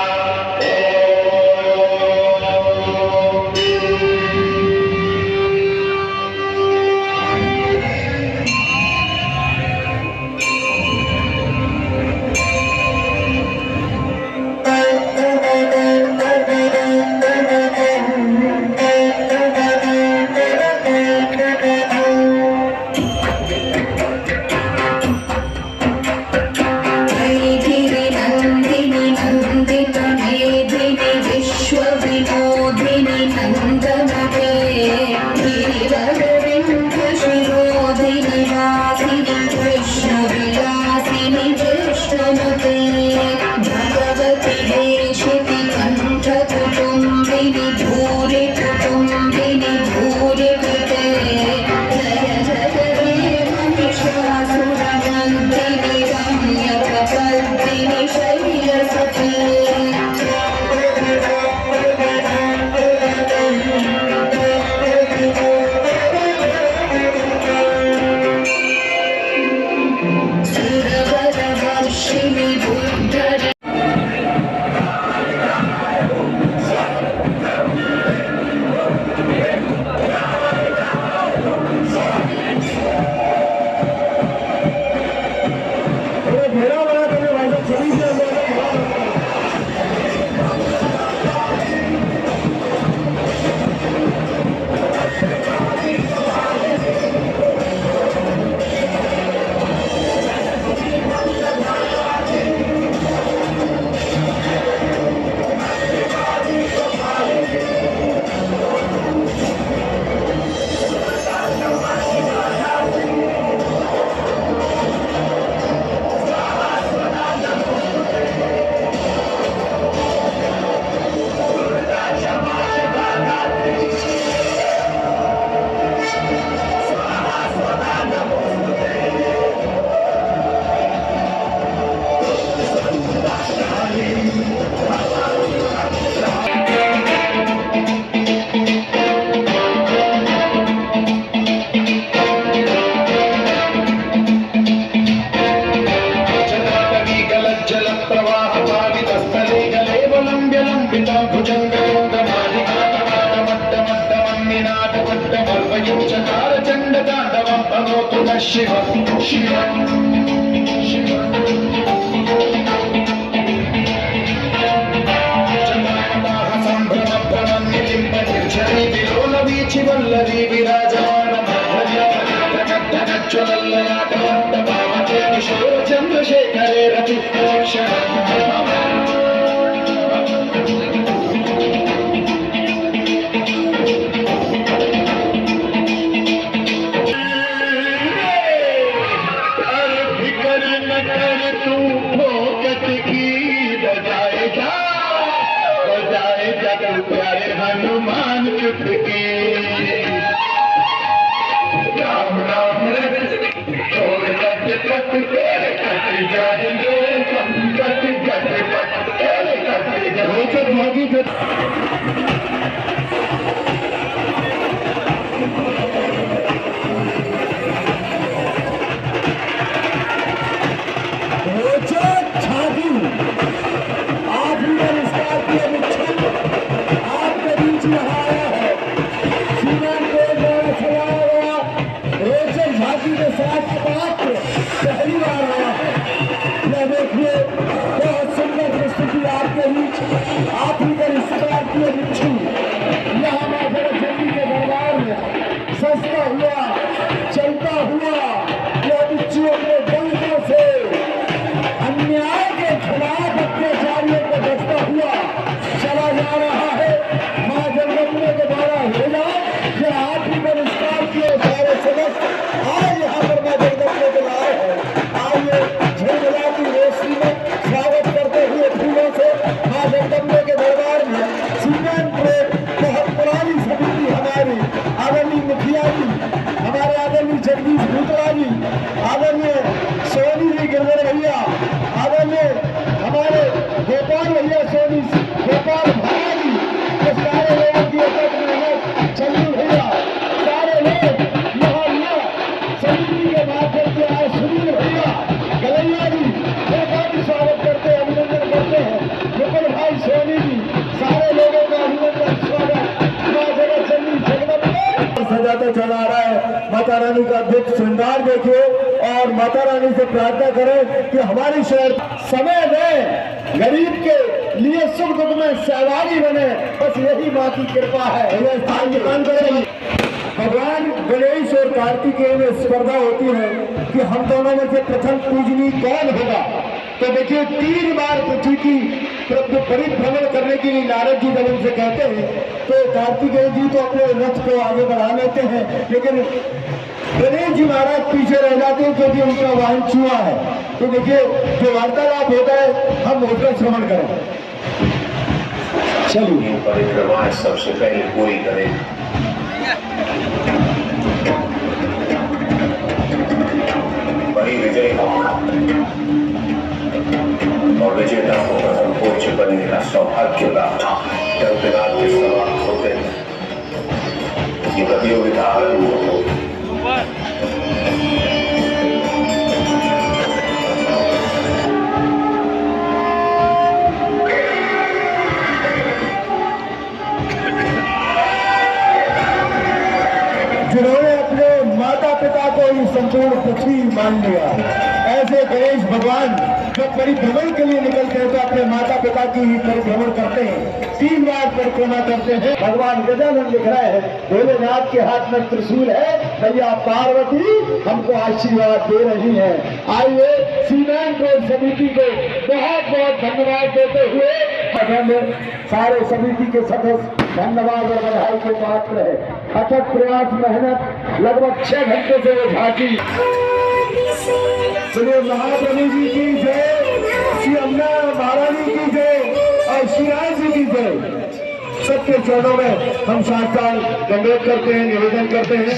नन्दिनि नन्दितमेधिनि विश्वविनोदिनि नन्दनवे गिरिवरविन्ध्यशिरोधिनि वासिनि कृष्णविलासिनि ज्येष्ठनुते भगवति हेशिति कण्ठकुटुम्बिनि भूरि कुटुम्बिनि भूरि कृते जय जय हे महिषासुरमर्दिनि रम्यकपल्बिनि शैलसुते सुरवरवर्षिणि बुद्धर घेरा बना देने भाई साहब सभी से शिव शिव वल्लरी विराजमान किशोर चंद्रशेखरे रति प्यारे हनुमान चुटकी राम राम छोड़ कट कट तेरे कट जाएंगे कट कट कट तेरे कट जाएंगे समिति हमारी आदरणीय मुखिया जी, हमारे आदरणीय जगदीश भूतड़ा जी, आदरणीय सोनी जी गिरधर भैया, आदरणीय हमारे गोपाल भैया सोनी गोपाल भाया जी, ये सारे लोगों की एकत्र मेहनत, चंदू भैया, सारे लोग मोहल्ला समिति के माध्यम से आए, सुनील भैया, गलैया जी, बहुत ही स्वागत करते हैं, अभिनंदन करते हैं, मुकुल भाई सोनी जी, सारे लोगों का अभिनंदन स्वागत। मां जगत जननी जगदम्बा सजाता चला आ रहा है। माता रानी का दिव्य श्रृंगार देखिए और माता रानी से प्रार्थना करें कि हमारी शहर समय में गरीब के लिए सुख दुख में सहभागी बने, बस यही माँ की कृपा है। यह स्थान ध्यान करें। भगवान गणेश और कार्तिकेय में स्पर्धा होती है कि हम दोनों में से प्रथम पूजनीय कौन होगा। तो देखिए 3 बार पृथ्वी की परिभ्रमण करने के लिए नारद जी जब उनसे कहते हैं तो कार्तिकेय जी तो अपने रथ को आगे बढ़ा लेते हैं, लेकिन गणेश जी महाराज पीछे रह जाते हैं क्योंकि उनका वाहन चूहा है। तो देखिए जो वार्तालाप होता है हम उसका श्रवण करें। चलिए परिक्रमा सबसे पहले पूरी करें। वही विजय होगा और विजेता को प्रथम पूज्य बनने का सौभाग्य प्राप्त जगन्नाथ के समाप्त होते हैं। ये प्रतियोगिता आरंभ होगी। जिन्होंने अपने माता पिता को ही संपूर्ण पृथ्वी मान लिया, ऐसे गणेश भगवान जब परिभ्रमण के लिए निकलते हैं तो अपने माता पिता की ही परिभ्रमण करते हैं, 3 बार परिक्रमा करते हैं। भगवान गजानन लिख रहे हैं, भोलेनाथ के हाथ में त्रिशूल है, भैया पार्वती हमको आशीर्वाद दे रही है। आइए सीमेंट रोड समिति को बहुत बहुत धन्यवाद देते हुए सारे समिति के सदस्य धन्यवाद और बधाई के पात्र है। अथक प्रयास मेहनत लगभग 6 घंटे से वो झांकी। सुनिए महाप्रभु जी की जय, श्री अम्मा महारानी की जय और श्री राज जी की जय। सबके चरणों में हम साष्टांग दंडवत करते हैं, निवेदन करते हैं।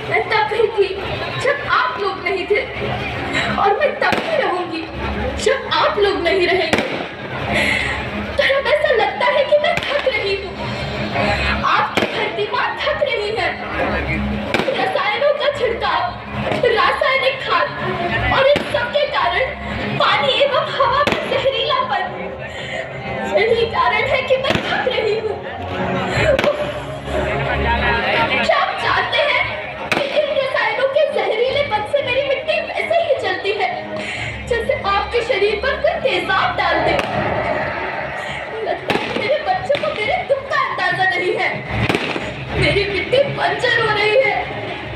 मैं तब ही थी जब आप लोग नहीं थे और मैं तब ही रहूंगी जब आप लोग नहीं रहेंगे। तरह ऐसा लगता है कि मैं थक रही हूँ, आपकी धरती माँ थक रही है। रसायनों का छिड़काव, रासायनिक खाद और इन सबके कारण पानी एवं हवा में जहरीलापन, यही कारण है कि मैं थक रही हूँ। क्या आप जानते हैं कि इन रसायनों के जहरीलेपन से मेरी मिट्टी वैसे ही चलती है जैसे आपके शरीर पर कोई तेजाब डाल दे। लगता है मेरे बच्चों को मेरे दुख का अंदाजा नहीं है। मेरी मिट्टी बंजर हो रही है।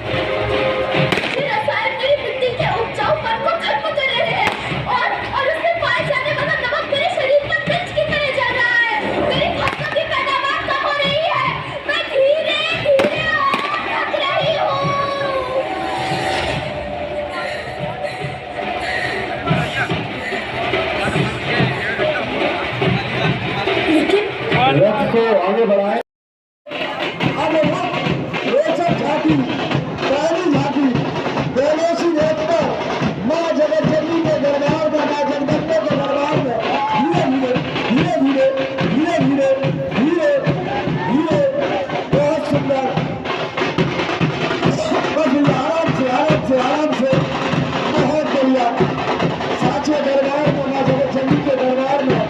ये रसायन मेरी मिट्टी के उपजाऊपन को खत्म कर रहे हैं और उसमें पाए जाने वाला नमक मेरे शरीर पर मिर्च की तरह चल रहा है। मेरी फसलों की पैदावार कम हो रही है। मैं धीरे धीरे थक रही हूँ। रथ को आगे बढ़ाए। आगे रोचक झांकी, पहली झांकी बेलोसी रेत पर माँ जगत जननी के दरबार में, माँ जगदम्बा के दरबार में धीरे धीरे धीरे धीरे धीरे धीरे धीरे बहुत सुंदर। बस आराम से आराम से आराम से, बहुत बढ़िया। साचे दरबार में, माँ जगत जननी के दरबार में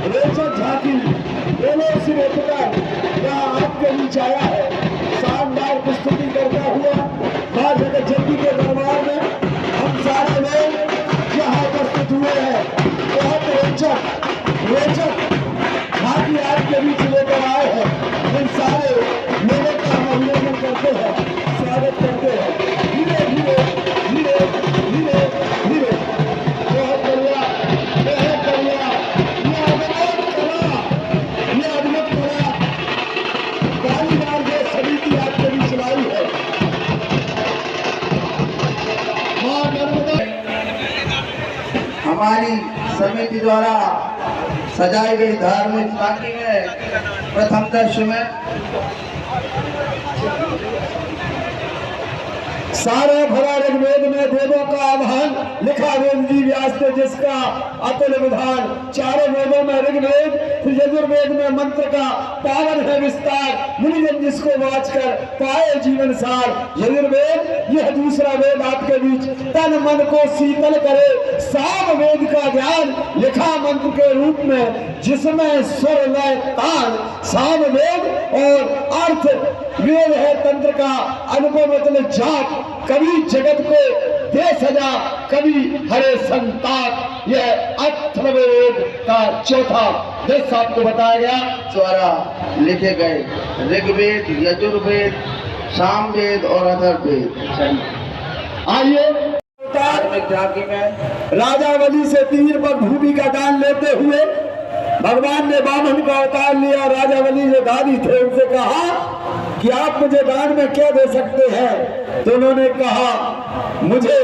रोचक झांकी बेलोसी रेत पर यहाँ आपके बीच आया है, शानदार प्रस्तुति करता हुआ माँ जगत जननी के दरबार में हम सारे लोग यहाँ उपस्थित हुए हैं। बहुत रोचक झांकी आपके बीच लेकर आए हैं। इन सारे लोगों का हम अभिनंदन करते हैं, स्वागत करते हैं। धीरे धीरे धीरे धीरे धीरे, बहुत बढ़िया, बहुत बढ़िया। ये अद्भुत कला कालीदार जो समिति आपके बीच लाई है। मां नर्मदा हमारी समिति द्वारा सजाई गई धार्मिक झांकी में प्रथम दृश्य में सारा भरा ऋग्वेद में देवों का आह्वान लिखा वेद जी व्यास ने, जिसका अतुल विधान चारों वेदों में ऋग्वेद, फिर यजुर्वेद में मंत्र का पावन है विस्तार, मुनिजन जिसको वाच कर पाए जीवन सार। यजुर्वेद यह दूसरा वेद आपके बीच तन मन को शीतल करे, साम वेद का ज्ञान लिखा मंत्र के रूप में, जिसमें स्वर लय तान। साम वेद और अर्थ वेद है तंत्र का, अनुभव मतलब जाप, कभी जगत को दे सजा, कभी हरे संताप। यह अथर्ववेद का चौथा दृश्य आपको बताया गया। द्वारा लिखे गए ऋग्वेद, यजुर्वेद, सामवेद और अथर्ववेद। आइए धार्मिक झांकी में राजा बलि से 3 पग भूमि का दान लेते हुए भगवान ने वामन का अवतार लिया। राजा बलि जो दादी थे उनसे कहा कि आप मुझे दान में क्या दे सकते हैं? तो उन्होंने कहा मुझे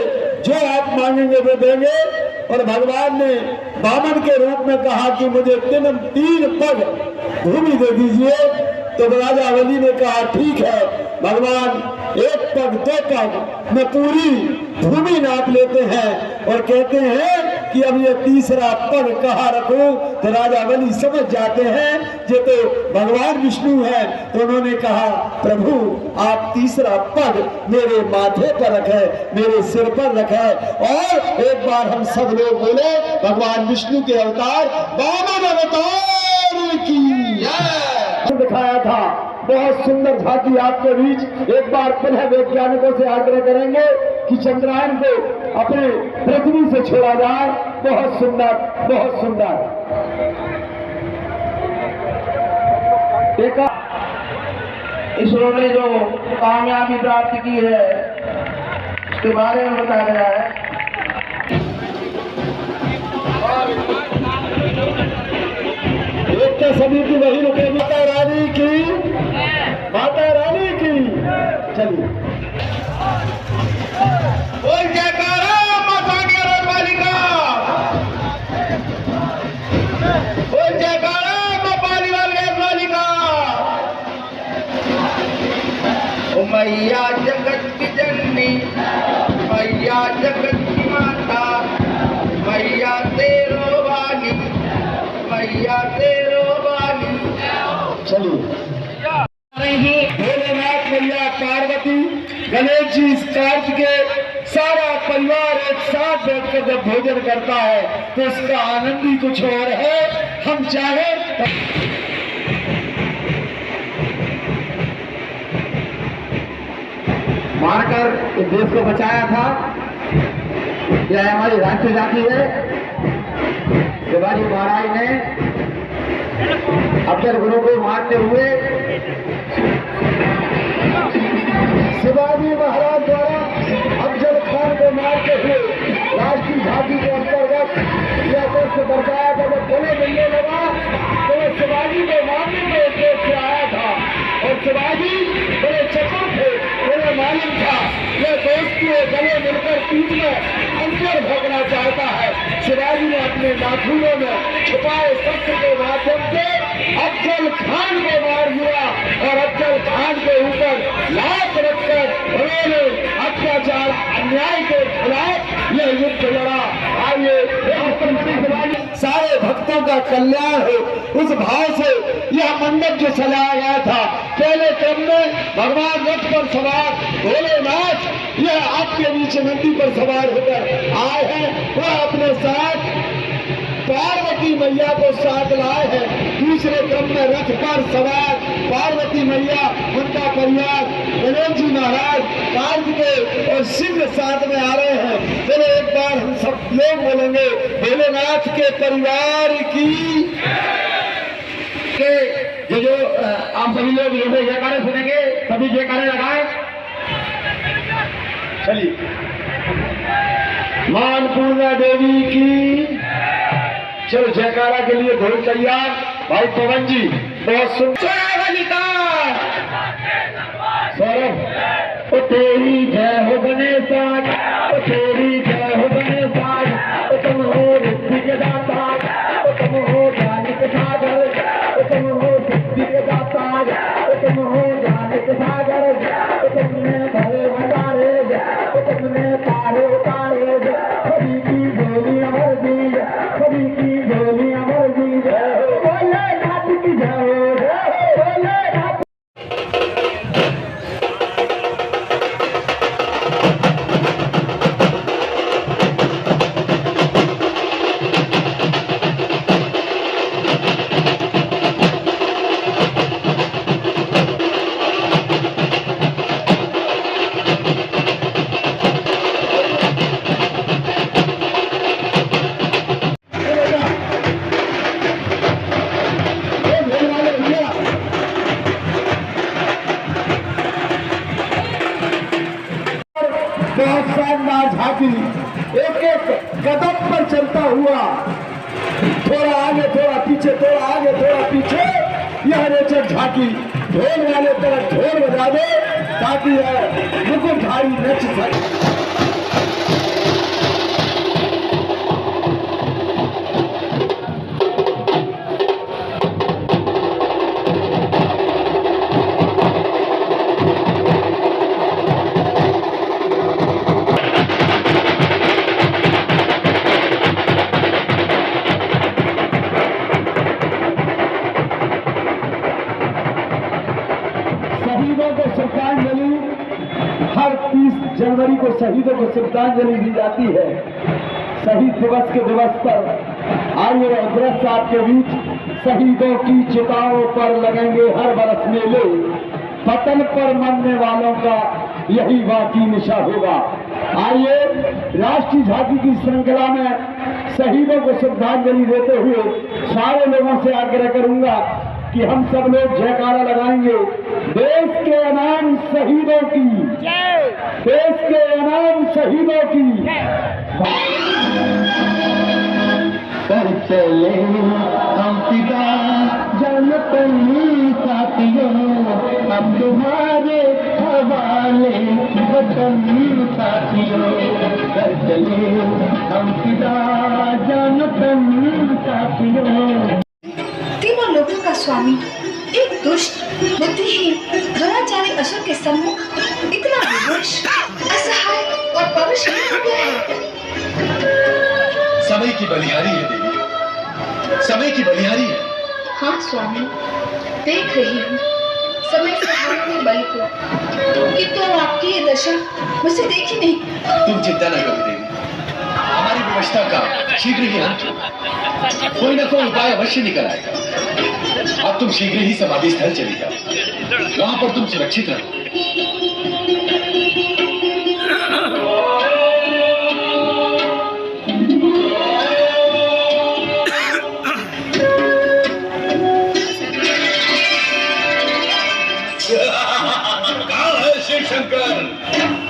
जो आप मांगेंगे वो देंगे। और भगवान ने वामन के रूप में कहा कि मुझे 3 पग भूमि दे दीजिए। तो राजा बलि ने कहा ठीक है भगवान, 1 पग 2 पग में पूरी भूमि नाप लेते हैं और कहते हैं कि अब ये 3रा पग कहाँ रखूं? तो राजा बलि समझ जाते हैं ये तो भगवान विष्णु है। तो उन्होंने कहा प्रभु आप 3रा पग मेरे माथे पर रखे, मेरे सिर पर रखे। और एक बार हम सब लोग बोले भगवान विष्णु के अवतार वामन अवतार की दिखाया था। बहुत सुंदर झांकी आपके बीच। एक बार पुनः वैज्ञानिकों से आग्रह करेंगे कि चंद्रायन को अपने पृथ्वी से छोड़ा जाए। बहुत सुंदर, बहुत सुंदर। देखा इसरो ने जो कामयाबी प्राप्त की है उसके बारे में बताया गया है। एक तो सभी की वही रुके, माता रानी की, माता रानी की। चलिए बोल जयकारा माता की रखवालिका, बोल जयकारा माँ पाली वाली रखवालिका। ओ मैया जगत की जननी, मैया जगत की माता, मैया तेरो वाली, मैया तेरो वाली। चलिए भोलेनाथ मैया पार्वती गणेश जी इस कार्य के सारा परिवार एक साथ बैठकर जब भोजन करता है तो उसका आनंद ही कुछ और है। हम चाहे मारकर इस देश को बचाया था। यह हमारी राष्ट्रीय जाति है। शिवाजी महाराज ने अफजल गुरु को मारते हुए शिवाजी महाराज द्वारा अफजल खान को मारते हुए राष्ट्रीय झांकी के अंतर्गत यह देश से बचाया था। जब गले मिलने लगा तो वह शिवाजी को मारने के उद्देश्य से आया था। और शिवाजी बड़े चतुर थे, बड़े मालूम था यह दोस्त के गले मिलकर पीठ में अंतर भोगना चाहता है। शिवाजी ने अपने नाखूनों में छुपाए शस्त्र के माध्यम से अफजल खान को मार दिया और अफजल खान के ऊपर लात रखकर उन्होंने अत्याचार अन्याय के खिलाफ यह युद्ध लड़ा। आइए सारे भक्तों का कल्याण हो उस भाव से यह मंडप जो सजाया गया था। पहले क्रम में भगवान रथ पर सवार भोलेनाथ यह आपके नीचे नंदी पर सवार होकर आए हैं। वह अपने साथ पार्वती मैया को साथ लाए हैं। दूसरे क्रम में रथ पर सवार पार्वती मैया, उनका परिवार, गणेश जी महाराज, कार्तिकेय और सिंह साथ में आ रहे हैं। चलो एक बार हम सब लोग बोलेंगे भोलेनाथ के परिवार की। जो आप सभी लोग जयकारे सुनेंगे, सभी जयकारे लगाए। चलिए मां अन्नपूर्णा देवी की। चलो जयकारा के लिए ढोल तैयार। भाई पवन जी बहुत सुंदर सौरभ। ओ तेरी जय हो गणेशा, ओ तेरी जय हो गणेशा। ओ तुम हो रिद्धि के दाता, ओ तुम हो ज्ञान के सागर, ओ तुम हो सिद्धि के तुम हो ज्ञान के सागर, तुमने भरे भंडारे, तुमने तारे उतारे, सभी की झोली अमर दी, सभी की झोली अमर दी। बोले नाथ की जय, बोले नाथ। बहुत शानदार झांकी, एक एक कदम पर चलता हुआ, थोड़ा आगे थोड़ा पीछे, थोड़ा आगे थोड़ा पीछे, यह रोचक झांकी। ढोल वाले तरफ ढोल बजा दो ताकि यह मुकुटधारी नच सके। शहीदों को श्रद्धांजलि, हर 30 जनवरी को शहीदों को श्रद्धांजलि दी जाती है। शहीद दिवस के दिवस पर आइए दृश्य आपके बीच, शहीदों की चिताओं पर लगेंगे हर बरस मेले, वतन पर मरने वालों का यही बाकी निशा होगा। आइए राष्ट्रीय झांकी की श्रृंखला में शहीदों को श्रद्धांजलि देते हुए सारे लोगों से आग्रह करूंगा कि हम सब लोग जयकारा लगाएंगे, देश के अनाम शहीदों की, देश के अनाम शहीदों की। कर चले हम पिता जनतन साथियों, हम तुम्हारे हवाले वतन साथियों। कर चले हम पिता जनतन साथियों। तीनों लोगों का स्वामी, एक दुष्ट, बुद्धिहीन, दुराचारी असुर के सम्मुख इतना विवश, असहाय और परुष हो गया है। समय की बलिहारी है देवी, समय की बलिहारी है। हाँ स्वामी, देख रही हूँ समय से हारने बलि को, किंतु आपकी ये दशा मुझे देखी नहीं। तुम चिंता न करो देवी, हमारी व्यवस्था का शीघ्र ही अंत होगा। कोई ना कोई उपाय अवश्य निकल आएगा। अब तुम शीघ्र ही समाधि स्थल चली जाओ, वहां पर तुम सुरक्षित रहो। कहाँ है शिव शंकर?